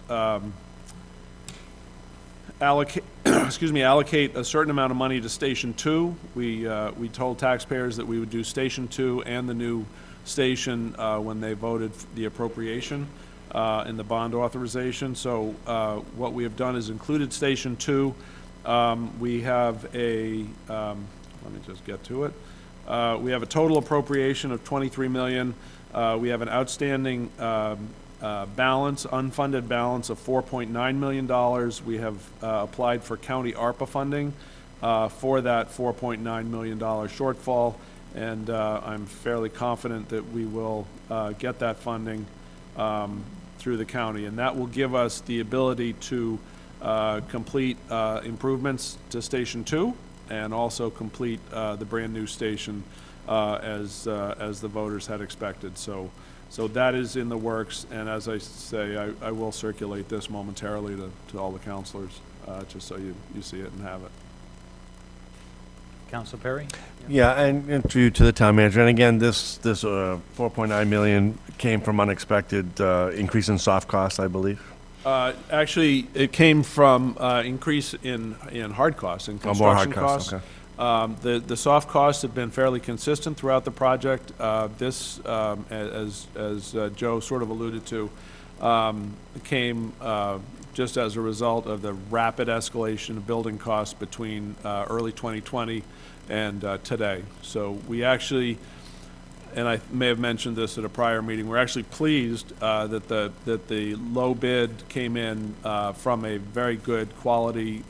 allocate a certain amount of money to Station 2. We told taxpayers that we would do Station 2 and the new station when they voted the appropriation in the bond authorization. So what we have done is included Station 2. We have let me just get to it. We have a total appropriation of $23 million. We have an outstanding unfunded balance of $4.9 million. We have applied for county ARPA funding for that $4.9 million shortfall, and I'm fairly confident that we will get that funding through the county, and that will give us the ability to complete improvements to Station 2 and also complete the brand-new station as the voters had expected. So that is in the works, and as I say, I will circulate this momentarily to all the councilors, just so you see it and have it. Council Perry? Yeah, and to the town manager, and again, this 4.9 million came from unexpected increase in soft costs, I believe. Actually, it came from increase in hard costs, in more hard construction costs, costs. okay. The soft costs have been fairly consistent throughout the project. This, as Joe sort of alluded to, came just as a result of the rapid escalation of building costs between early 2020 and today. So we actually, and I may have mentioned this at a prior meeting, we're actually pleased that the low bid came in from a very good quality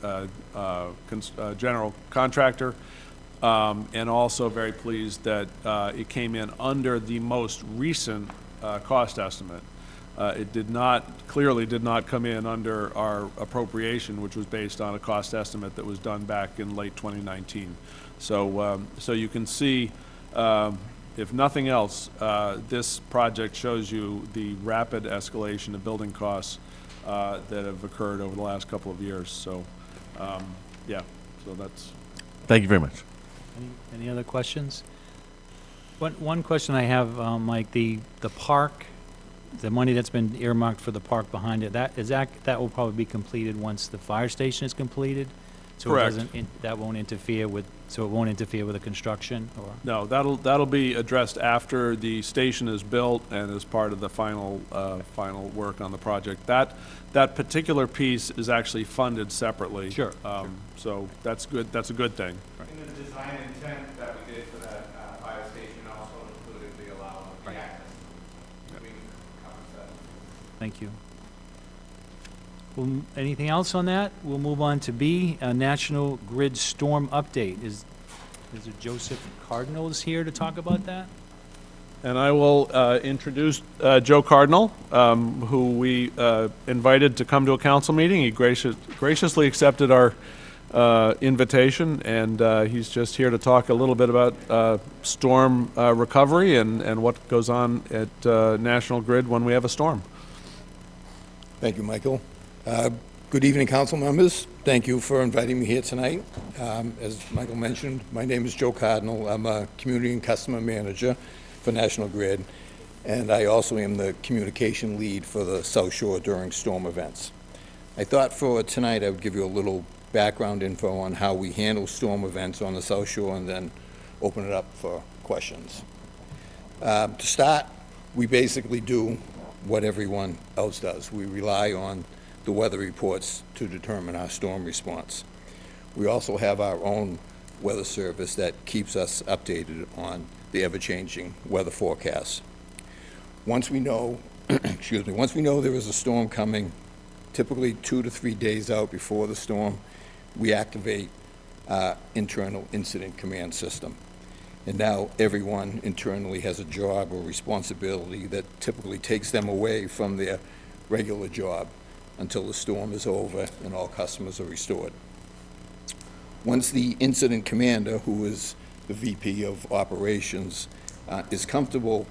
general contractor, and also very pleased that it came in under the most recent cost estimate. It clearly did not come in under our appropriation, which was based on a cost estimate that was done back in late 2019. So you can see, if nothing else, this project shows you the rapid escalation of building costs that have occurred over the last couple of years. So, yeah, so that's. Thank you very much. Any other questions? One question I have, Mike, the park, the money that's been earmarked for the park behind it, that will probably be completed once the fire station is completed? So Correct. That won't interfere with, so it won't interfere with the construction, or? No, that'll be addressed after the station is built and as part of the final work on the project. That particular piece is actually funded separately. Sure. So that's good. That's a good thing. In the design intent that we did for that fire station also included the allowance of the access. We covers that. Thank you. Anything else on that? We'll move on to B, National Grid Storm Update. Is it Joseph Cardinal is here to talk about that? And I will introduce Joe Cardinal, who we invited to come to a council meeting. He graciously accepted our invitation, and he's just here to talk a little bit about storm recovery and what goes on at National Grid when we have a storm. Thank you, Michael. Good evening, council members. Thank you for inviting me here tonight. As Michael mentioned, my name is Joe Cardinal. I'm a community and customer manager for National Grid, and I also am the communication lead for the South Shore during storm events. I thought for tonight I would give you a little background info on how we handle storm events on the South Shore and then open it up for questions. To start, we basically do what everyone else does. We rely on the weather reports to determine our storm response. We also have our own weather service that keeps us updated on the ever-changing weather forecasts. Once we know, once we know there is a storm coming, typically 2 to 3 days out before the storm, we activate our internal incident command system. And now everyone internally has a job or responsibility that typically takes them away from their regular job until the storm is over and all customers are restored. Once the incident commander, who is the VP of operations, is comfortable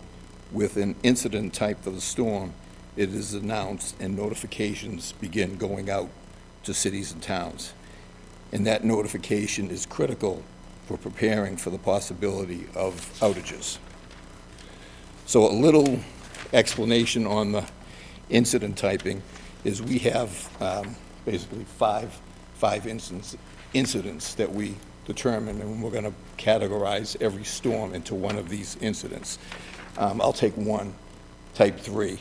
with an incident type for the storm, it is announced and notifications begin going out to cities and towns. And that notification is critical for preparing for the possibility of outages. So a little explanation on the incident typing is we have basically five incidents that we determine, and we're going to categorize every storm into one of these incidents. I'll take one, type 3.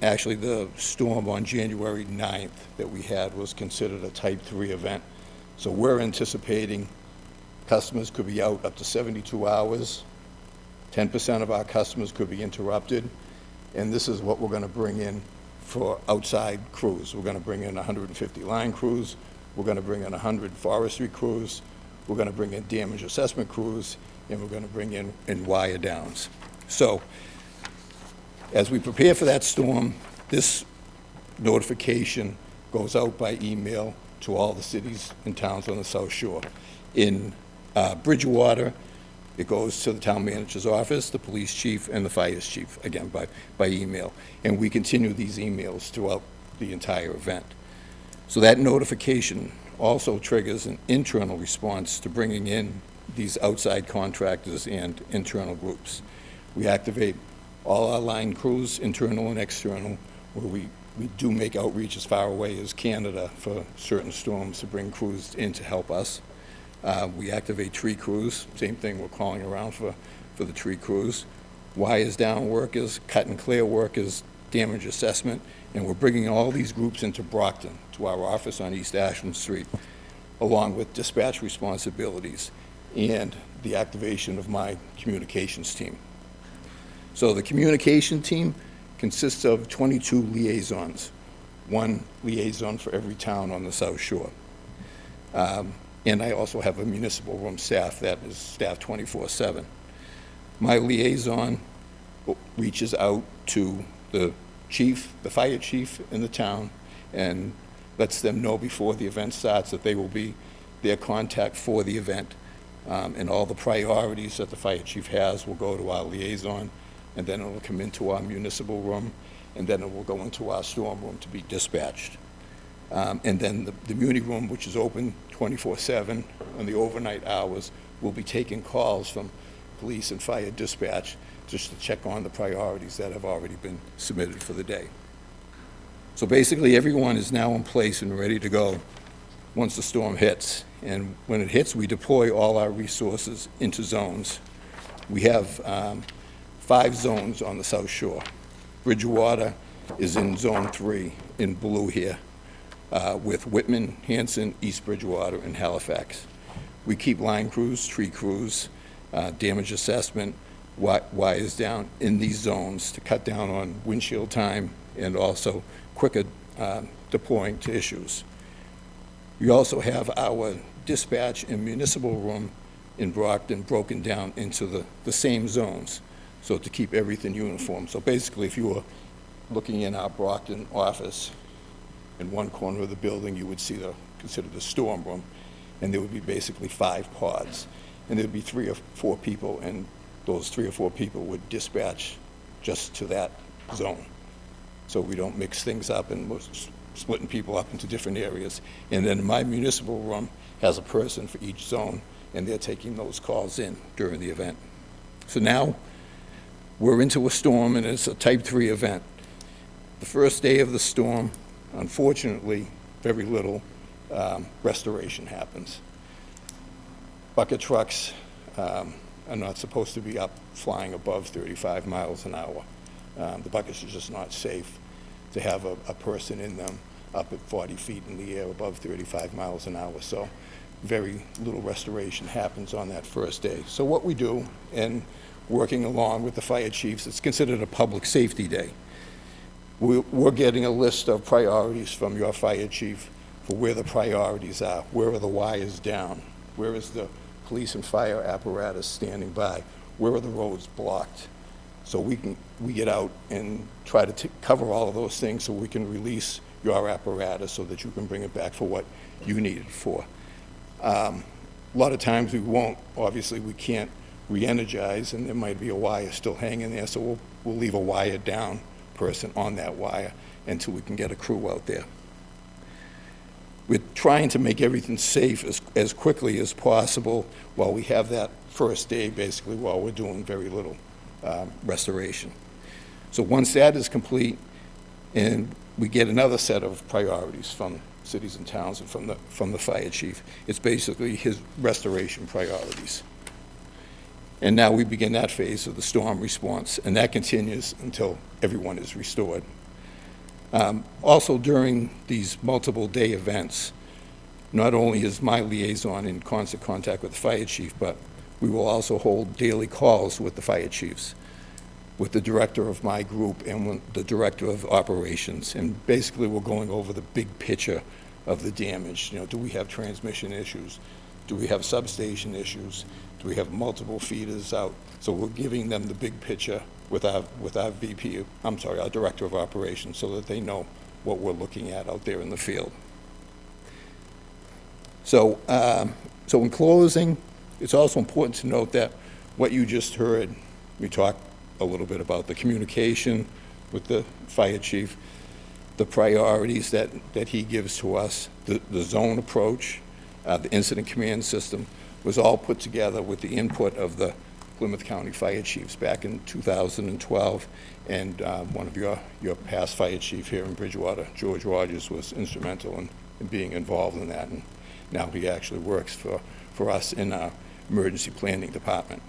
Actually, the storm on January 9th that we had was considered a type 3 event. So we're anticipating customers could be out up to 72 hours. 10% of our customers could be interrupted. And this is what we're going to bring in for outside crews. We're going to bring in 150 line crews, We're going to bring in 100 forestry crews. We're going to bring in damage assessment crews, and we're going to bring in wire downs. So as we prepare for that storm, this notification goes out by email to all the cities and towns on the South Shore. In Bridgewater, it goes to the town manager's office, the police chief, and the fire chief, again, by email. And we continue these emails throughout the entire event. So that notification also triggers an internal response to bringing in these outside contractors and internal groups. We activate all our line crews, internal and external, where we do make outreach as far away as Canada for certain storms to bring crews in to help us. We activate tree crews, same thing, we're calling around for the tree crews. Wires down workers, cut and clear workers, damage assessment, and we're bringing all these groups into Brockton, to our office on East Ashland Street, along with dispatch responsibilities and the activation of my communications team. So the communication team consists of 22 liaisons, one liaison for every town on the South Shore. And I also have a municipal room staff that is staffed 24/7. My liaison reaches out to the chief, the fire chief in the town, and lets them know before the event starts that they will be their contact for the event. And all the priorities that the fire chief has will go to our liaison, and then it will come into our municipal room, and then it will go into our storm room to be dispatched. And then the Muni room, which is open 24/7 on the overnight hours, will be taking calls from police and fire dispatch just to check on the priorities that have already been submitted for the day. So basically, everyone is now in place and ready to go once the storm hits. And when it hits, we deploy all our resources into zones. We have 5 zones on the South Shore. Bridgewater is in Zone 3 in blue here, with Whitman, Hanson, East Bridgewater, and Halifax. We keep line crews, tree crews, damage assessment, wires down in these zones to cut down on windshield time and also quicker deploying to issues. We also have our dispatch and municipal room in Brockton broken down into the same zones, so to keep everything uniform. So basically, if you were looking in our Brockton office, in one corner of the building, you would see considered the storm room, and there would be basically 5 pods. And there'd be 3 or 4 people, and those 3 or 4 people would dispatch just to that zone. So we don't mix things up and we're splitting people up into different areas. And then my municipal room has a person for each zone, and they're taking those calls in during the event. So now we're into a storm, and it's a Type 3 event. The first day of the storm, unfortunately, very little restoration happens. Bucket trucks are not supposed to be up flying above 35 miles an hour. The buckets are just not safe to have a person in them up at 40 feet in the air above 35 miles an hour. So very little restoration happens on that first day. So what we do, and working along with the fire chiefs, it's considered a public safety day. We're getting a list of priorities from your fire chief for where the priorities are. Where are the wires down? Where is the police and fire apparatus standing by? Where are the roads blocked? So we get out and try to cover all of those things so we can release your apparatus so that you can bring it back for what you need it for. A lot of times we won't. Obviously, we can't re-energize, and there might be a wire still hanging there, so we'll leave a wire down person on that wire until we can get a crew out there. We're trying to make everything safe as quickly as possible while we have that first day, basically, while we're doing very little restoration. So once that is complete, and we get another set of priorities from cities and towns and from the fire chief, it's basically his restoration priorities. And now we begin that phase of the storm response, and that continues until everyone is restored. Also, during these multiple day events, not only is my liaison in constant contact with the fire chief, but we will also hold daily calls with the fire chiefs, with the director of my group and with the director of operations. And basically, we're going over the big picture of the damage. Do we have transmission issues? Do we have substation issues? Do we have multiple feeders out? So we're giving them the big picture with our VP, our Director of Operations, so that they know what we're looking at out there in the field. So in closing, it's also important to note that what you just heard, we talked a little bit about the communication with the fire chief, the priorities that he gives to us, the zone approach, the incident command system was all put together with the input of the Plymouth County Fire Chiefs back in 2012, and one of your past fire chief here in Bridgewater, George Rogers, was instrumental in being involved in that, and now he actually works for us in our emergency planning department.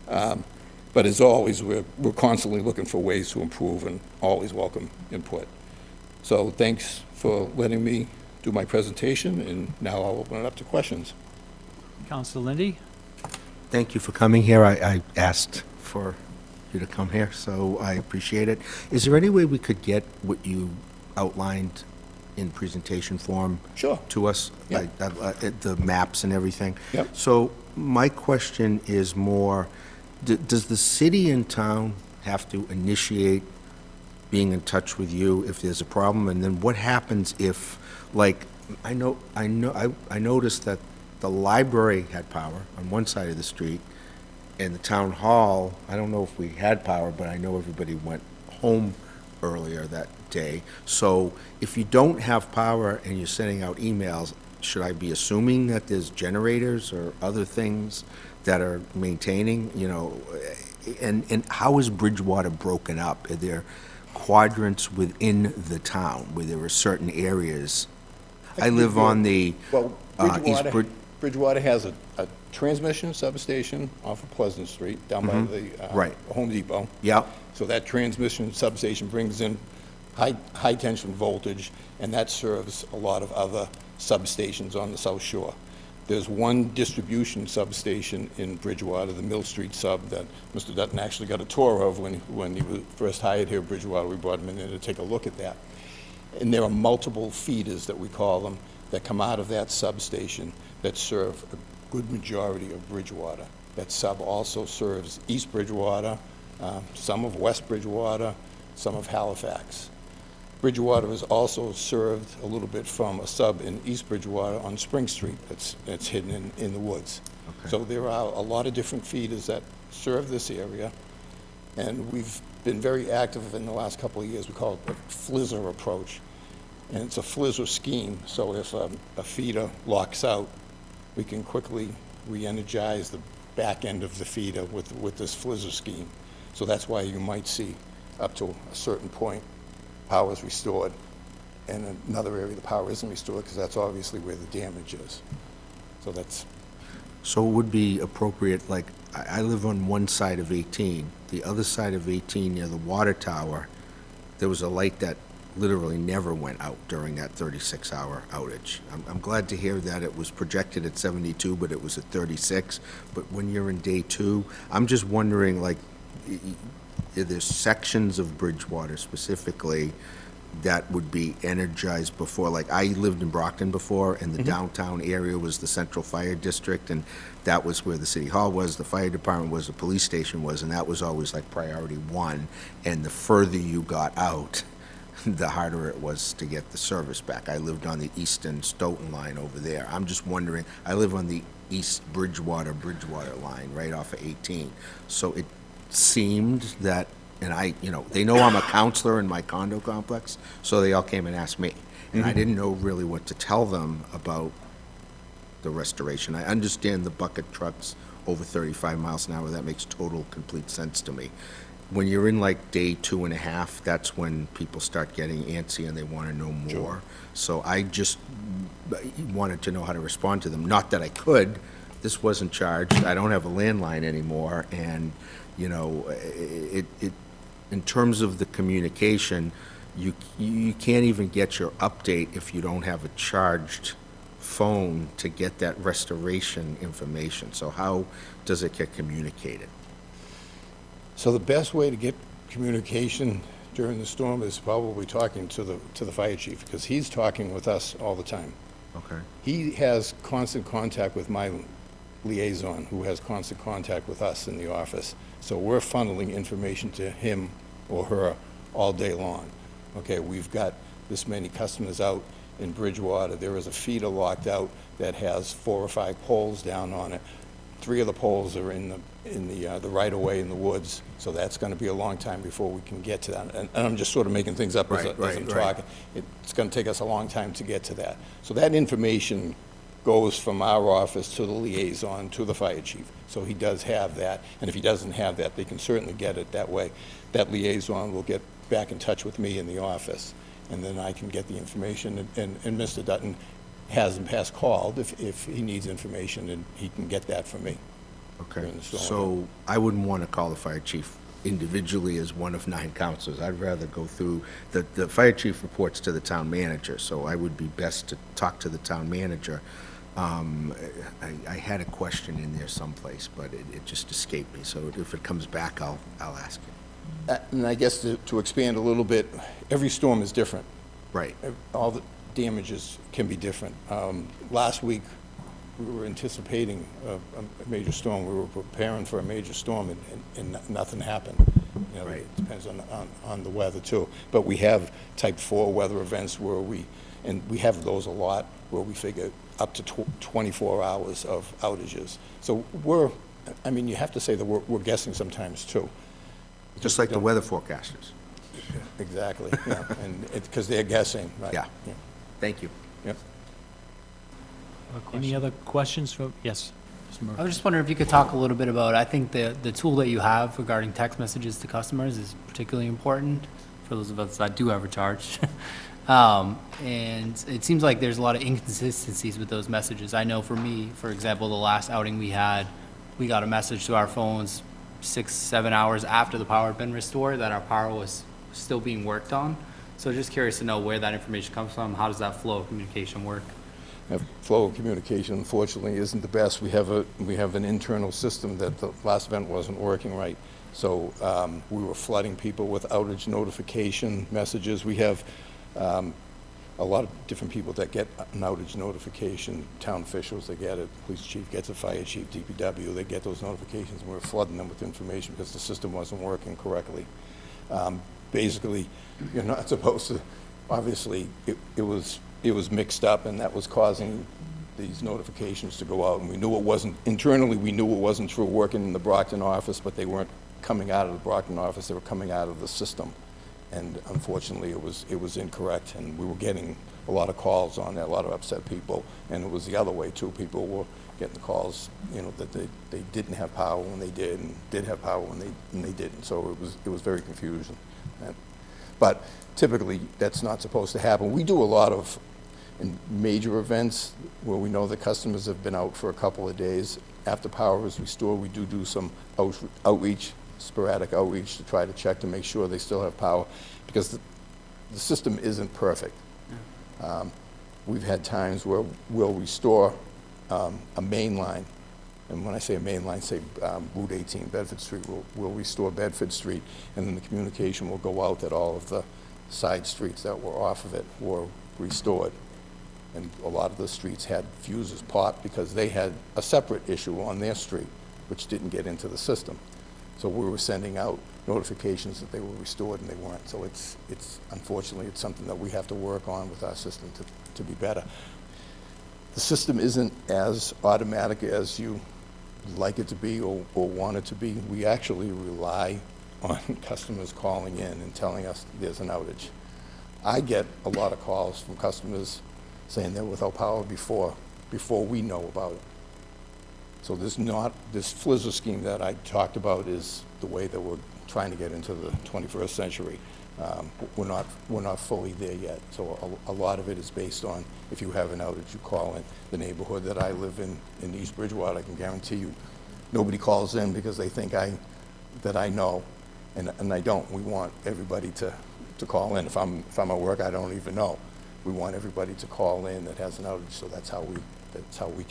But as always, we're constantly looking for ways to improve and always welcome input. So thanks for letting me do my presentation, and now I'll open it up to questions. Councilor Lindy? Thank you for coming here. I asked for you to come here, so I appreciate it. Is there any way we could get what you outlined in presentation form Sure. to us? Yeah. The maps and everything? Yep. So my question is more, does the city and town have to initiate being in touch with you if there's a problem? And then what happens if, like, I noticed that the library had power on one side of the street, and the town hall, I don't know if we had power, but I know everybody went home earlier that day. So if you don't have power and you're sending out emails, should I be assuming that there's generators or other things that are maintaining, and how is Bridgewater broken up? Are there quadrants within the town where there are certain areas? I live on the East Bridgewater has a transmission substation off of Pleasant Street, down by the Home Depot. Yeah. So that transmission substation brings in high tension voltage, and that serves a lot of other substations on the South Shore. There's one distribution substation in Bridgewater, the Mill Street sub, that Mr. Dutton actually got a tour of when he was first hired here at Bridgewater. We brought him in there to take a look at that. And there are multiple feeders, that we call them, that come out of that substation that serve a good majority of Bridgewater. That sub also serves East Bridgewater, some of West Bridgewater, some of Halifax. Bridgewater is also served a little bit from a sub in East Bridgewater on Spring Street that's hidden in the woods. Okay. So there are a lot of different feeders that serve this area, and we've been very active in the last couple of years. We call it the FLIZR approach, and it's a FLIZR scheme. So if a feeder locks out, we can quickly re-energize the back end of the feeder with this FLIZR scheme. So that's why you might see up to a certain point power is restored, and in another area the power isn't restored, because that's obviously where the damage is. So that's... So it would be appropriate, like, I live on one side of 18. The other side of 18, near the water tower, there was a light that literally never went out during that 36-hour outage. I'm glad to hear that it was projected at 72, but it was at 36. But when you're in day 2, I'm just wondering, like, there's sections of Bridgewater specifically that would be energized before. Like, I lived in Brockton before, and the downtown area was the Central Fire District, and that was where the city hall was, the fire department was, the police station was, and that was always like priority 1. And the further you got out, the harder it was to get the service back. I lived on the Easton Stoughton line over there. I'm just wondering, I live on the East Bridgewater line right off of 18. So it seemed that, and they know I'm a counselor in my condo complex, so they all came and asked me. And I didn't know really what to tell them about the restoration. I understand the bucket trucks over 35 miles an hour. That makes total, complete sense to me. When you're in like day 2.5, that's when people start getting antsy and they want to know more. Sure. So I just wanted to know how to respond to them. Not that I could. This wasn't charged. I don't have a landline anymore, and in terms of the communication, you can't even get your update if you don't have a charged phone to get that restoration information. So how does it get communicated? So the best way to get communication during the storm is probably talking to the fire chief, because he's talking with us all the time. Okay. He has constant contact with my liaison, who has constant contact with us in the office. So we're funneling information to him or her all day long. Okay, we've got this many customers out in Bridgewater. There is a feeder locked out that has 4 or 5 poles down on it. 3 of the poles are in the right-of-way in the woods, so that's going to be a long time before we can get to that. And I'm just sort of making things up as I'm talking. It's going to take us a long time to get to that. So that information goes from our office to the liaison to the fire chief. So he does have that, and if he doesn't have that, they can certainly get it that way. That liaison will get back in touch with me in the office, and then I can get the information, and Mr. Dutton has called if he needs information, and he can get that from me. Okay, so I wouldn't want to call the fire chief individually as one of 9 counselors. I'd rather go through, the fire chief reports to the town manager, so I would be best to talk to the town manager. I had a question in there someplace, but it just escaped me, so if it comes back, I'll ask it. And I guess to expand a little bit, every storm is different. Right. All the damages can be different. Last week, we were anticipating a major storm. We were preparing for a major storm, and nothing happened. You know, Right. It depends on the weather, too. But we have type 4 weather events where we have those a lot, where we figure up to 24 hours of outages. So you have to say that we're guessing sometimes, too. Just like the weather forecasters. Exactly, yeah, and because they're guessing, right? Yeah. Thank you. Yep. Any other questions from, yes? Mr. Murphy? I was just wondering if you could talk a little bit about, I think the tool that you have regarding text messages to customers is particularly important for those of us that do have a charge. And it seems like there's a lot of inconsistencies with those messages. I know for me, for example, the last outing we had, we got a message to our phones 6-7 hours after the power had been restored that our power was still being worked on. So just curious to know where that information comes from. How does that flow of communication work? That flow of communication, unfortunately, isn't the best. We have an internal system that the last event wasn't working right. So we were flooding people with outage notification messages. We have a lot of different people that get an outage notification. Town officials, they get it. Police chief gets it, fire chief, DPW, they get those notifications, and we're flooding them with information because the system wasn't working correctly. Basically, you're not supposed to, obviously, it was mixed up, and that was causing these notifications to go out, and we knew it wasn't, internally, we knew it wasn't true working in the Brockton office, but they weren't coming out of the Brockton office, they were coming out of the system. And unfortunately, it was incorrect, and we were getting a lot of calls on that, a lot of upset people, and it was the other way, too. People were getting the calls, that they didn't have power when they did, and did have power when they didn't, so it was very confusing. But typically, that's not supposed to happen. We do a lot of major events where we know the customers have been out for a couple of days. After power is restored, we do some outreach, sporadic outreach to try to check to make sure they still have power, because the system isn't perfect. We've had times where we'll restore a main line, and when I say a main line, say Route 18, Bedford Street, we'll restore Bedford Street, and then the communication will go out that all of the side streets that were off of it were restored. And a lot of the streets had fuses popped because they had a separate issue on their street, which didn't get into the system. So we were sending out notifications that they were restored, and they weren't. So it's unfortunately, it's something that we have to work on with our system to be better. The system isn't as automatic as you like it to be or want it to be. We actually rely on customers calling in and telling us there's an outage. I get a lot of calls from customers saying they're without power before we know about it. So this FLISR scheme that I talked about is the way that we're trying to get into the 21st century. We're not fully there yet. So a lot of it is based on, if you have an outage, you call in. The neighborhood that I live in East Bridgewater, I can guarantee you, nobody calls in because they think that I know, and I don't. We want everybody to call in. If I'm at work, I don't even know. We want everybody to call in that has an outage, so that's how we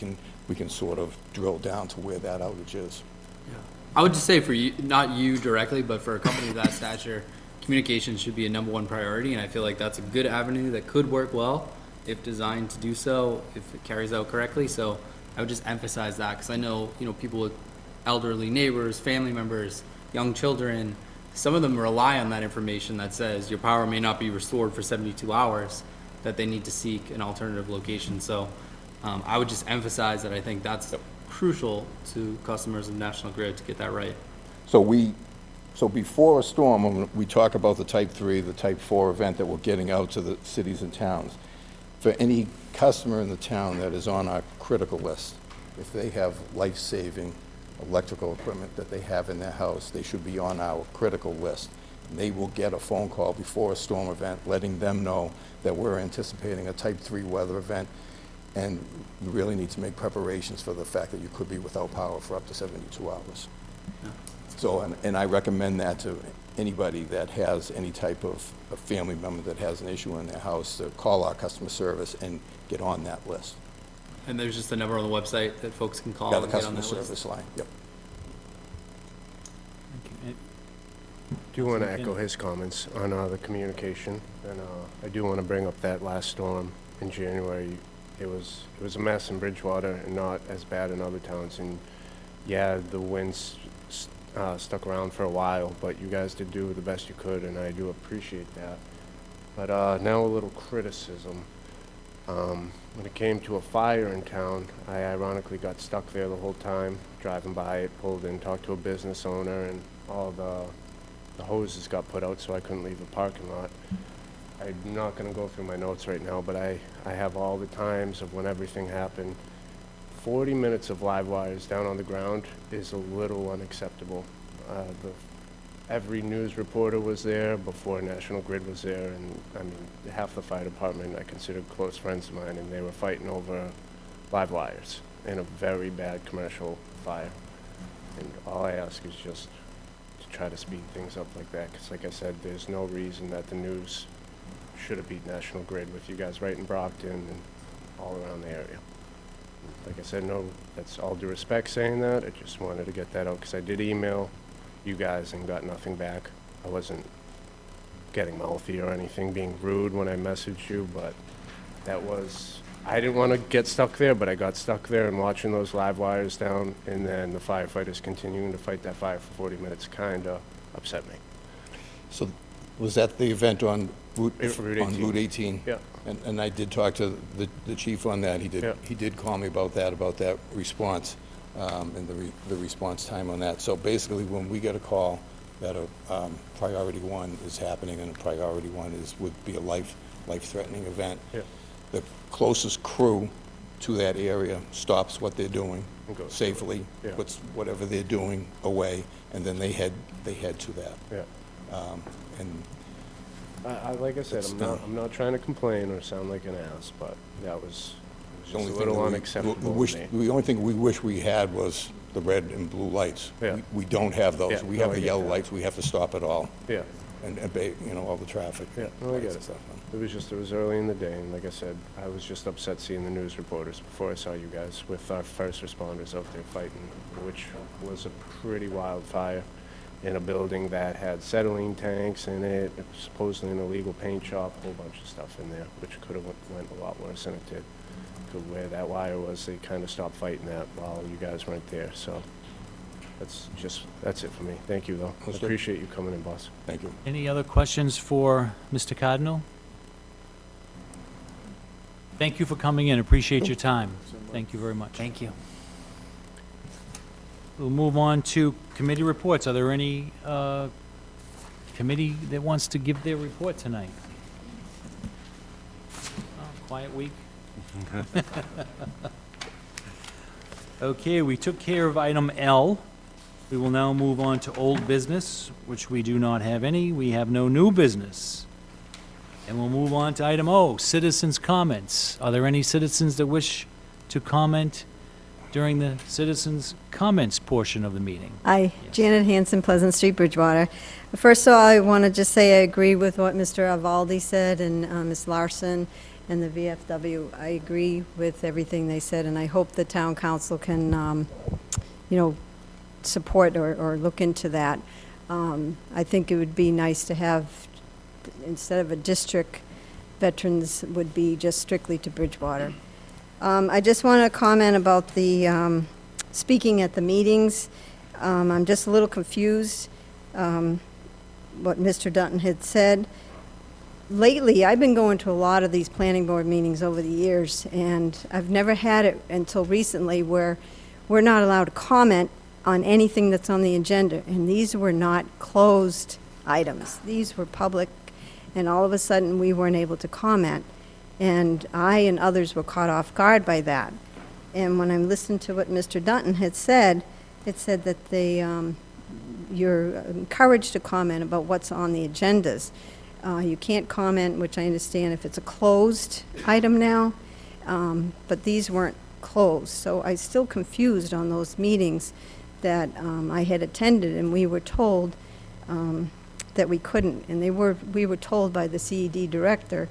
can sort of drill down to where that outage is. I would just say for you, not you directly, but for a company of that stature, communication should be a number one priority, and I feel like that's a good avenue that could work well if designed to do so, if it carries out correctly. So I would just emphasize that, because I know, people with elderly neighbors, family members, young children, some of them rely on that information that says your power may not be restored for 72 hours, that they need to seek an alternative location. So I would just emphasize that I think that's crucial to customers of National Grid to get that right. So before a storm, when we talk about the type 3, the type 4 event that we're getting out to the cities and towns, for any customer in the town that is on our critical list, if they have life-saving electrical equipment that they have in their house, they should be on our critical list. And they will get a phone call before a storm event letting them know that we're anticipating a type 3 weather event, and you really need to make preparations for the fact that you could be without power for up to 72 hours. So, and I recommend that to anybody that has any type of a family member that has an issue in their house, to call our customer service and get on that list. And there's just a number on the website that folks can call Yeah, the and get on customer that service list. line, yep. Do want to echo his comments on the communication, and I do want to bring up that last storm in January. It was a mess in Bridgewater, and not as bad in other towns. And yeah, the winds stuck around for a while, but you guys did do the best you could, and I do appreciate that. But now a little criticism. When it came to a fire in town, I ironically got stuck there the whole time, driving by it, pulled in, talked to a business owner, and all the hoses got put out, so I couldn't leave the parking lot. I'm not going to go through my notes right now, but I have all the times of when everything happened. 40 minutes of live wires down on the ground is a little unacceptable. Every news reporter was there before National Grid was there, and I mean, half the fire department I considered close friends of mine, and they were fighting over live wires in a very bad commercial fire. And all I ask is just to try to speed things up like that, because like I said, there's no reason that the news should have beat National Grid with you guys right in Brockton and all around the area. Like I said, no, that's all due respect saying that. I just wanted to get that out, because I did email you guys and got nothing back. I wasn't getting mouthy or anything, being rude when I messaged you, but that was, I didn't want to get stuck there, but I got stuck there, and watching those live wires down, and then the firefighters continuing to fight that fire for 40 minutes kind of upset me. So was that the event on Route 18? Yeah. And I did talk to the chief on that. He did call me about that response, and the response time on that. So basically, when we get a call that a priority 1 is happening and a priority 1 would be a life-threatening event, the closest crew to that area stops what they're doing safely, puts whatever they're doing away, and then they head to that. Yeah. And like I said, I'm not trying to complain or sound like an ass, but that was just a little unacceptable to me. The only thing we wish we had was the red and blue lights. Yeah. We don't have those. Yeah, We no, have I the get yellow that. lights. We have to stop it all Yeah. and obey, all the traffic. Yeah, no, I lights get and it. stuff. It was early in the day, and like I said, I was just upset seeing the news reporters before I saw you guys with our first responders out there fighting, which was a pretty wild fire in a building that had acetylene tanks in it, supposedly an illegal paint shop, a whole bunch of stuff in there, which could have went a lot worse than it did. To where that wire was, they kind of stopped fighting that while you guys weren't there, so that's it for me. Thank you, though. I appreciate you coming in, boss. Thank you. Any other questions for Mr. Cardinal? Thank you for coming in. Appreciate your time. Thank you very much. Thank you. We'll move on to committee reports. Are there any committee that wants to give their report tonight? Oh, quiet week. Okay, we took care of item L. We will now move on to old business, which we do not have any. We have no new business. And we'll move on to item O, citizens' comments. Are there any citizens that wish to comment during the citizens' comments portion of the meeting? Hi, Janet Hanson, Pleasant Street, Bridgewater. First of all, I want to just say I agree with what Mr. Avaldi said and Ms. Larson and the VFW. I agree with everything they said, and I hope the town council can, support or look into that. I think it would be nice to have, instead of a district, veterans would be just strictly to Bridgewater. I just want to comment about the speaking at the meetings. I'm just a little confused what Mr. Dutton had said. Lately, I've been going to a lot of these planning board meetings over the years, and I've never had it until recently where we're not allowed to comment on anything that's on the agenda, and these were not closed items. These were public, and all of a sudden, we weren't able to comment, and I and others were caught off guard by that. And when I listened to what Mr. Dutton had said, it said that you're encouraged to comment about what's on the agendas. You can't comment, which I understand if it's a closed item now, but these weren't closed. So I'm still confused on those meetings that I had attended, and we were told that we couldn't. And we were told by the CED director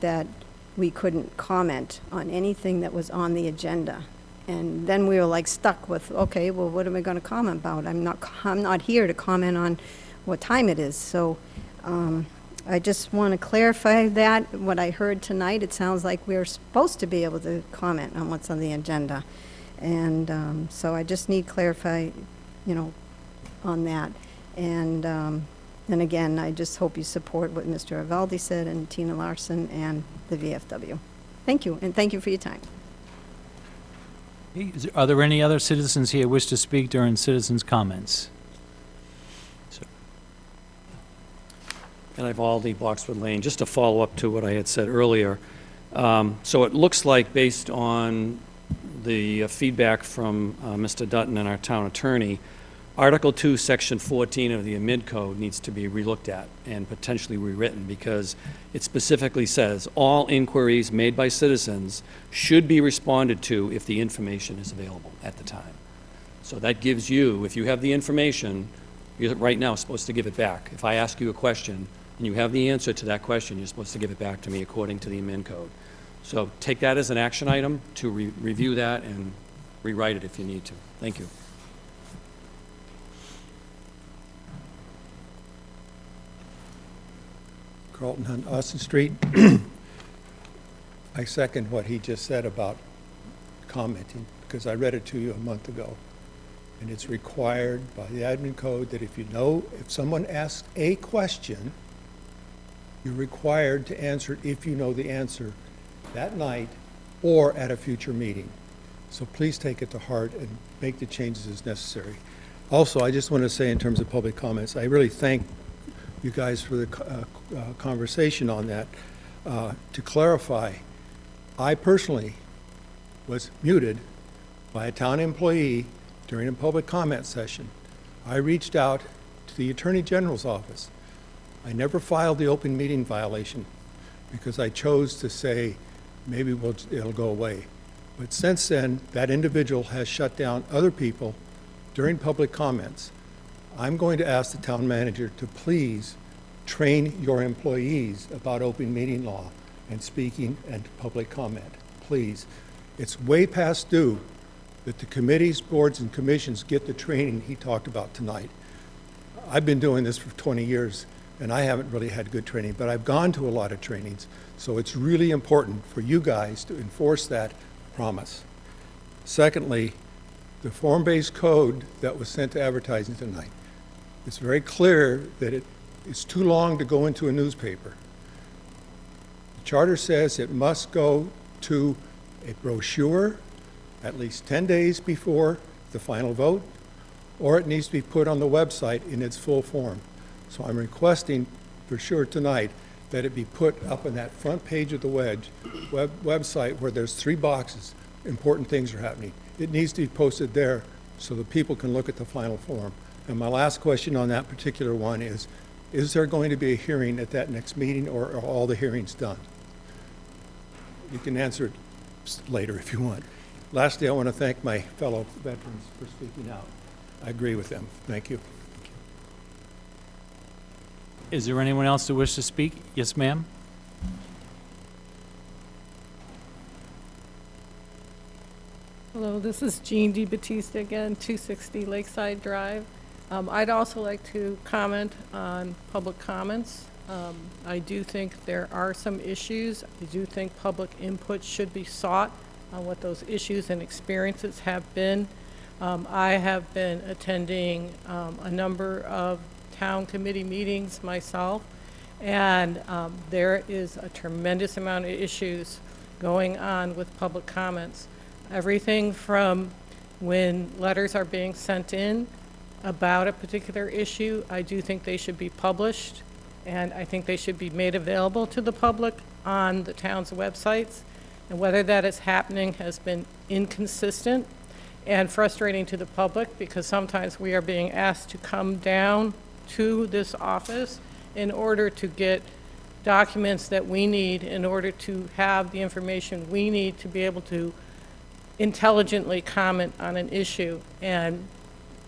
that we couldn't comment on anything that was on the agenda. And then we were like stuck with, okay, well, what am I going to comment about? I'm not here to comment on what time it is. So I just want to clarify that. What I heard tonight, it sounds like we're supposed to be able to comment on what's on the agenda. And so I just need clarify, on that. And again, I just hope you support what Mr. Avaldi said and Tina Larson and the VFW. Thank you, and thank you for your time. Are there any other citizens here who wish to speak during citizens' comments? And Ivaldi, Boxwood Lane, just to follow up to what I had said earlier. So it looks like, based on the feedback from Mr. Dutton and our town attorney, Article 2, Section 14 of the Amid Code needs to be relooked at and potentially rewritten, because it specifically says all inquiries made by citizens should be responded to if the information is available at the time. So that gives you, if you have the information, you're right now supposed to give it back. If I ask you a question and you have the answer to that question, you're supposed to give it back to me according to the Amend Code. So take that as an action item to review that and rewrite it if you need to. Thank you. Carlton Hunt, Austin Street. I second what he just said about commenting, because I read it to you a month ago. And it's required by the admin code that if someone asks a question, you're required to answer it if you know the answer that night or at a future meeting. So please take it to heart and make the changes as necessary. Also, I just want to say, in terms of public comments, I really thank you guys for the conversation on that. To clarify, I personally was muted by a town employee during a public comment session. I reached out to the Attorney General's office. I never filed the open meeting violation because I chose to say maybe it'll go away. But since then, that individual has shut down other people during public comments. I'm going to ask the town manager to please train your employees about open meeting law and speaking and public comment. Please. It's way past due that the committees, boards, and commissions get the training he talked about tonight. I've been doing this for 20 years, and I haven't really had good training, but I've gone to a lot of trainings, so it's really important for you guys to enforce that promise. Secondly, the form-based code that was sent to advertising tonight, it's very clear that it's too long to go into a newspaper. The charter says it must go to a brochure at least 10 days before the final vote, or it needs to be put on the website in its full form. So I'm requesting for sure tonight that it be put up on that front page of the website where there's 3 boxes, important things are happening. It needs to be posted there so that people can look at the final form. And my last question on that particular one is there going to be a hearing at that next meeting, or are all the hearings done? You can answer it later if you want. Lastly, I want to thank my fellow veterans for speaking out. I agree with them. Thank you. Is there anyone else who wishes to speak? Yes, ma'am? Hello, this is Jean DiBattista again, 260 Lakeside Drive. I'd also like to comment on public comments. I do think there are some issues. I do think public input should be sought on what those issues and experiences have been. I have been attending a number of town committee meetings myself, and there is a tremendous amount of issues going on with public comments. Everything from when letters are being sent in about a particular issue, I do think they should be published, and I think they should be made available to the public on the town's websites. And whether that is happening has been inconsistent and frustrating to the public, because sometimes we are being asked to come down to this office in order to get documents that we need in order to have the information we need to be able to intelligently comment on an issue. And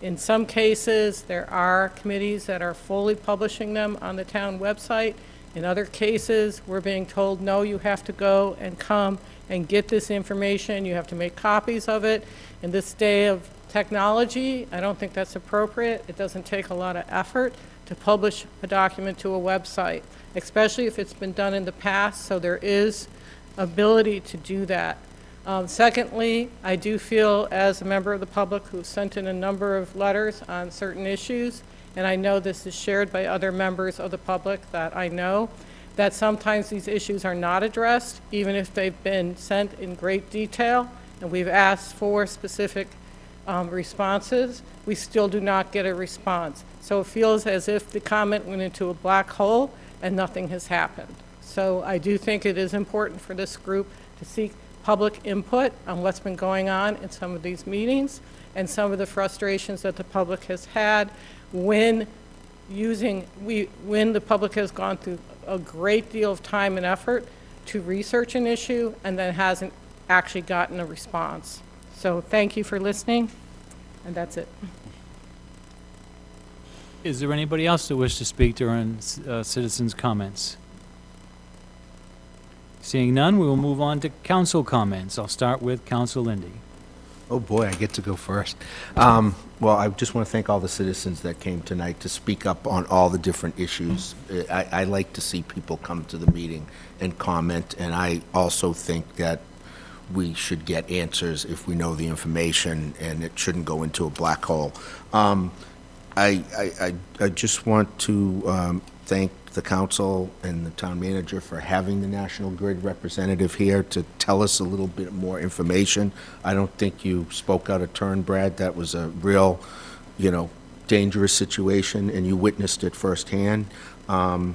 in some cases, there are committees that are fully publishing them on the town website. In other cases, we're being told, no, you have to go and come and get this information. You have to make copies of it. In this day of technology, I don't think that's appropriate. It doesn't take a lot of effort to publish a document to a website, especially if it's been done in the past, so there is ability to do that. Secondly, I do feel, as a member of the public who sent in a number of letters on certain issues, and I know this is shared by other members of the public that I know, that sometimes these issues are not addressed, even if they've been sent in great detail, and we've asked for specific responses, we still do not get a response. So it feels as if the comment went into a black hole and nothing has happened. So I do think it is important for this group to seek public input on what's been going on in some of these meetings and some of the frustrations that the public has had when the public has gone through a great deal of time and effort to research an issue and then hasn't actually gotten a response. So thank you for listening, and that's it. Is there anybody else that wishes to speak during citizens' comments? Seeing none, we will move on to council comments. I'll start with Council Lindy. Oh, boy, I get to go first. Well, I just want to thank all the citizens that came tonight to speak up on all the different issues. I like to see people come to the meeting and comment, and I also think that we should get answers if we know the information, and it shouldn't go into a black hole. I just want to thank the council and the town manager for having the National Grid representative here to tell us a little bit more information. I don't think you spoke out of turn, Brad. That was a real, dangerous situation, and you witnessed it firsthand. I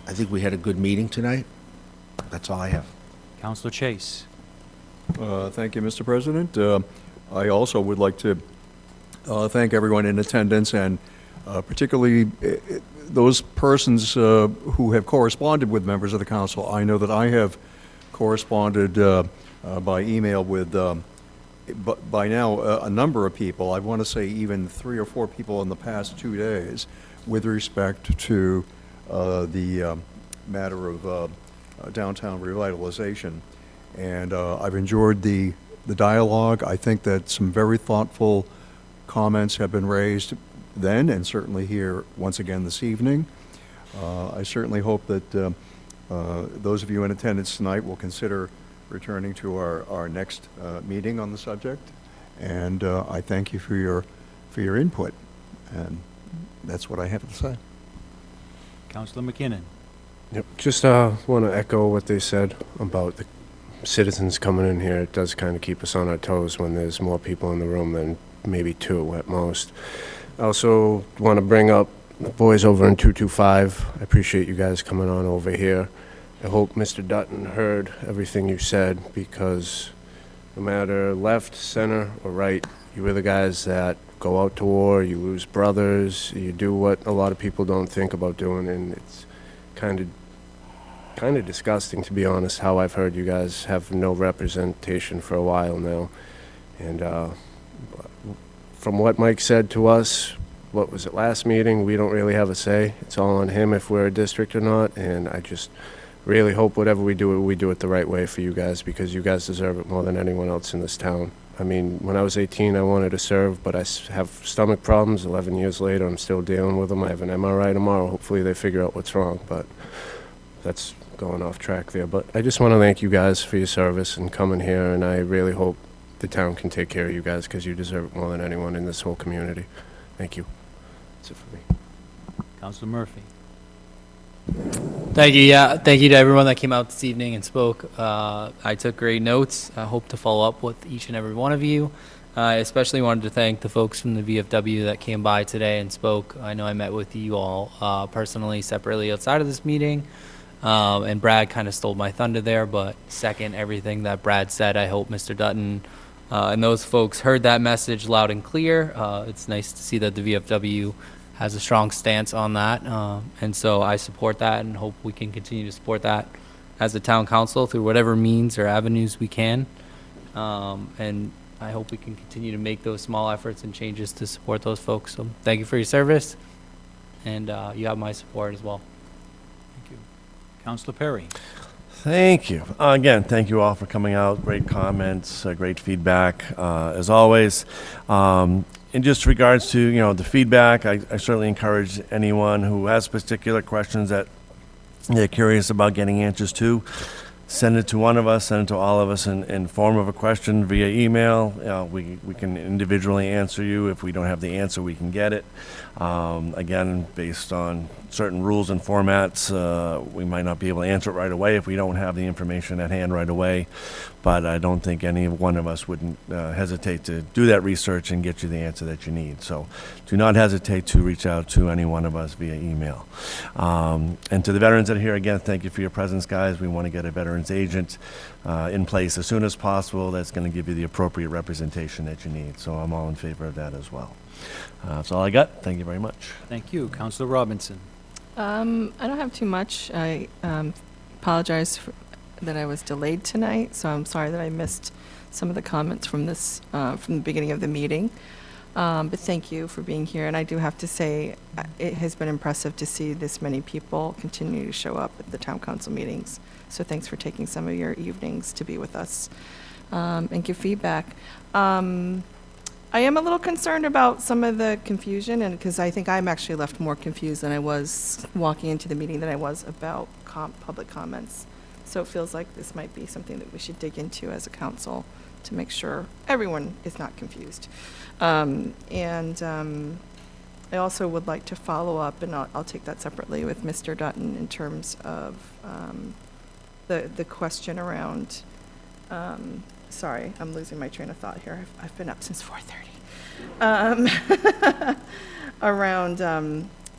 think we had a good meeting tonight. That's all I have. Councilor Chase. Thank you, Mr. President. I also would like to thank everyone in attendance, and particularly those persons who have corresponded with members of the council. I know that I have corresponded by email with, by now, a number of people. I want to say even 3 or 4 people in the past 2 days with respect to the matter of downtown revitalization. And I've enjoyed the dialogue. I think that some very thoughtful comments have been raised then, and certainly here once again this evening. I certainly hope that those of you in attendance tonight will consider returning to our next meeting on the subject. And I thank you for your input. And that's what I have to say. Councilor McKinnon. Yep, just want to echo what they said about the citizens coming in here. It does kind of keep us on our toes when there's more people in the room than maybe 2 at most. I also want to bring up the boys over in 225. I appreciate you guys coming on over here. I hope Mr. Dutton heard everything you said, because no matter left, center, or right, you are the guys that go out to war, you lose brothers, you do what a lot of people don't think about doing, and it's kind of disgusting, to be honest, how I've heard you guys have no representation for a while now. And from what Mike said to us, what was it, last meeting, we don't really have a say. It's all on him if we're a district or not, and I just really hope whatever we do it the right way for you guys, because you guys deserve it more than anyone else in this town. I mean, when I was 18, I wanted to serve, but I have stomach problems. 11 years later, I'm still dealing with them. I have an MRI tomorrow. Hopefully they figure out what's wrong, but that's going off track there. But I just want to thank you guys for your service and coming here, and I really hope the town can take care of you guys because you deserve it more than anyone in this whole community. Thank you. That's it for me. Councilor Murphy. Thank you. Yeah, thank you to everyone that came out this evening and spoke. I took great notes. I hope to follow up with each and every one of you. I especially wanted to thank the folks from the VFW that came by today and spoke. I know I met with you all personally, separately outside of this meeting. And Brad kind of stole my thunder there, but second everything that Brad said. I hope Mr. Dutton and those folks heard that message loud and clear. It's nice to see that the VFW has a strong stance on that, and so I support that and hope we can continue to support that as a town council through whatever means or avenues we can. And I hope we can continue to make those small efforts and changes to support those folks. So thank you for your service, and you have my support as well. Thank you. Councilor Perry. Thank you. Again, thank you all for coming out. Great comments, great feedback, as always. In just regards to, the feedback, I certainly encourage anyone who has particular questions that they're curious about getting answers to, send it to one of us, send it to all of us in form of a question via email. We can individually answer you. If we don't have the answer, we can get it. Again, based on certain rules and formats, we might not be able to answer it right away if we don't have the information at hand right away. But I don't think any one of us would hesitate to do that research and get you the answer that you need. So do not hesitate to reach out to any one of us via email. And to the veterans that are here, again, thank you for your presence, guys. We want to get a veterans agent in place as soon as possible that's going to give you the appropriate representation that you need. So I'm all in favor of that as well. That's all I got. Thank you very much. Thank you. Councilor Robinson. I don't have too much. I apologize that I was delayed tonight, so I'm sorry that I missed some of the comments from this from the beginning of the meeting. But thank you for being here, and I do have to say it has been impressive to see this many people continue to show up at the town council meetings. So thanks for taking some of your evenings to be with us and give feedback. I am a little concerned about some of the confusion, and because I think I'm actually left more confused than I was walking into the meeting than I was about public comments. So it feels like this might be something that we should dig into as a council to make sure everyone is not confused. I also would like to follow up, and I'll take that separately with Mr. Dutton in terms of the question around, sorry, I'm losing my train of thought here. I've been up since 4:30. Around,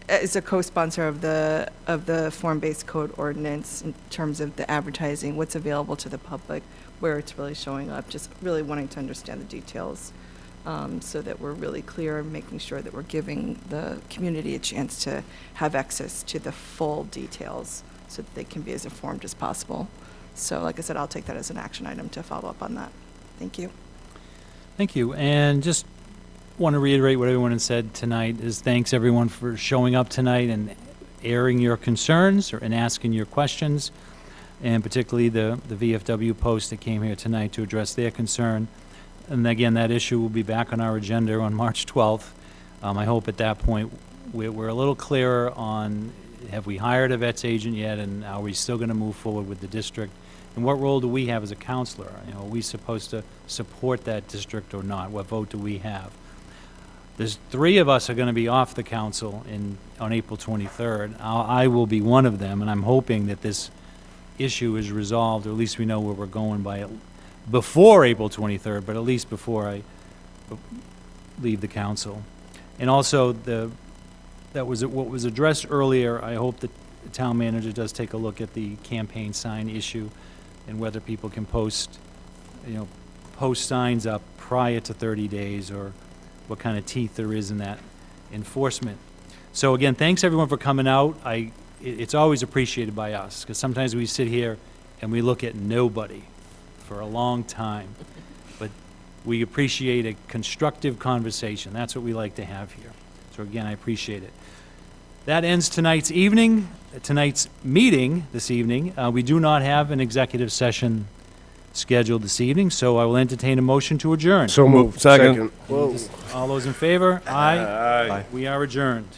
as a co-sponsor of the form-based code ordinance in terms of the advertising, what's available to the public, where it's really showing up, just really wanting to understand the details so that we're really clear and making sure that we're giving the community a chance to have access to the full details so that they can be as informed as possible. So like I said, I'll take that as an action item to follow up on that. Thank you. Thank you. And just want to reiterate what everyone has said tonight is thanks everyone for showing up tonight and airing your concerns and asking your questions, and particularly the VFW post that came here tonight to address their concern. And again, that issue will be back on our agenda on March 12th. I hope at that point we're a little clearer on, have we hired a vets agent yet, and are we still going to move forward with the district? And what role do we have as a counselor? Are we supposed to support that district or not? What vote do we have? There's 3 of us are going to be off the council on April 23rd. I will be one of them, and I'm hoping that this issue is resolved, or at least we know where we're going by before April 23rd, but at least before I leave the council. And also, what was addressed earlier, I hope that the town manager does take a look at the campaign sign issue and whether people can post signs up prior to 30 days, or what kind of teeth there is in that enforcement. So again, thanks everyone for coming out. It's always appreciated by us, because sometimes we sit here and we look at nobody for a long time. But we appreciate a constructive conversation. That's what we like to have here. So again, I appreciate it. That ends tonight's meeting this evening. We do not have an executive session scheduled this evening, so I will entertain a motion to adjourn. So moved. Second. All those in favor? Aye. We are adjourned.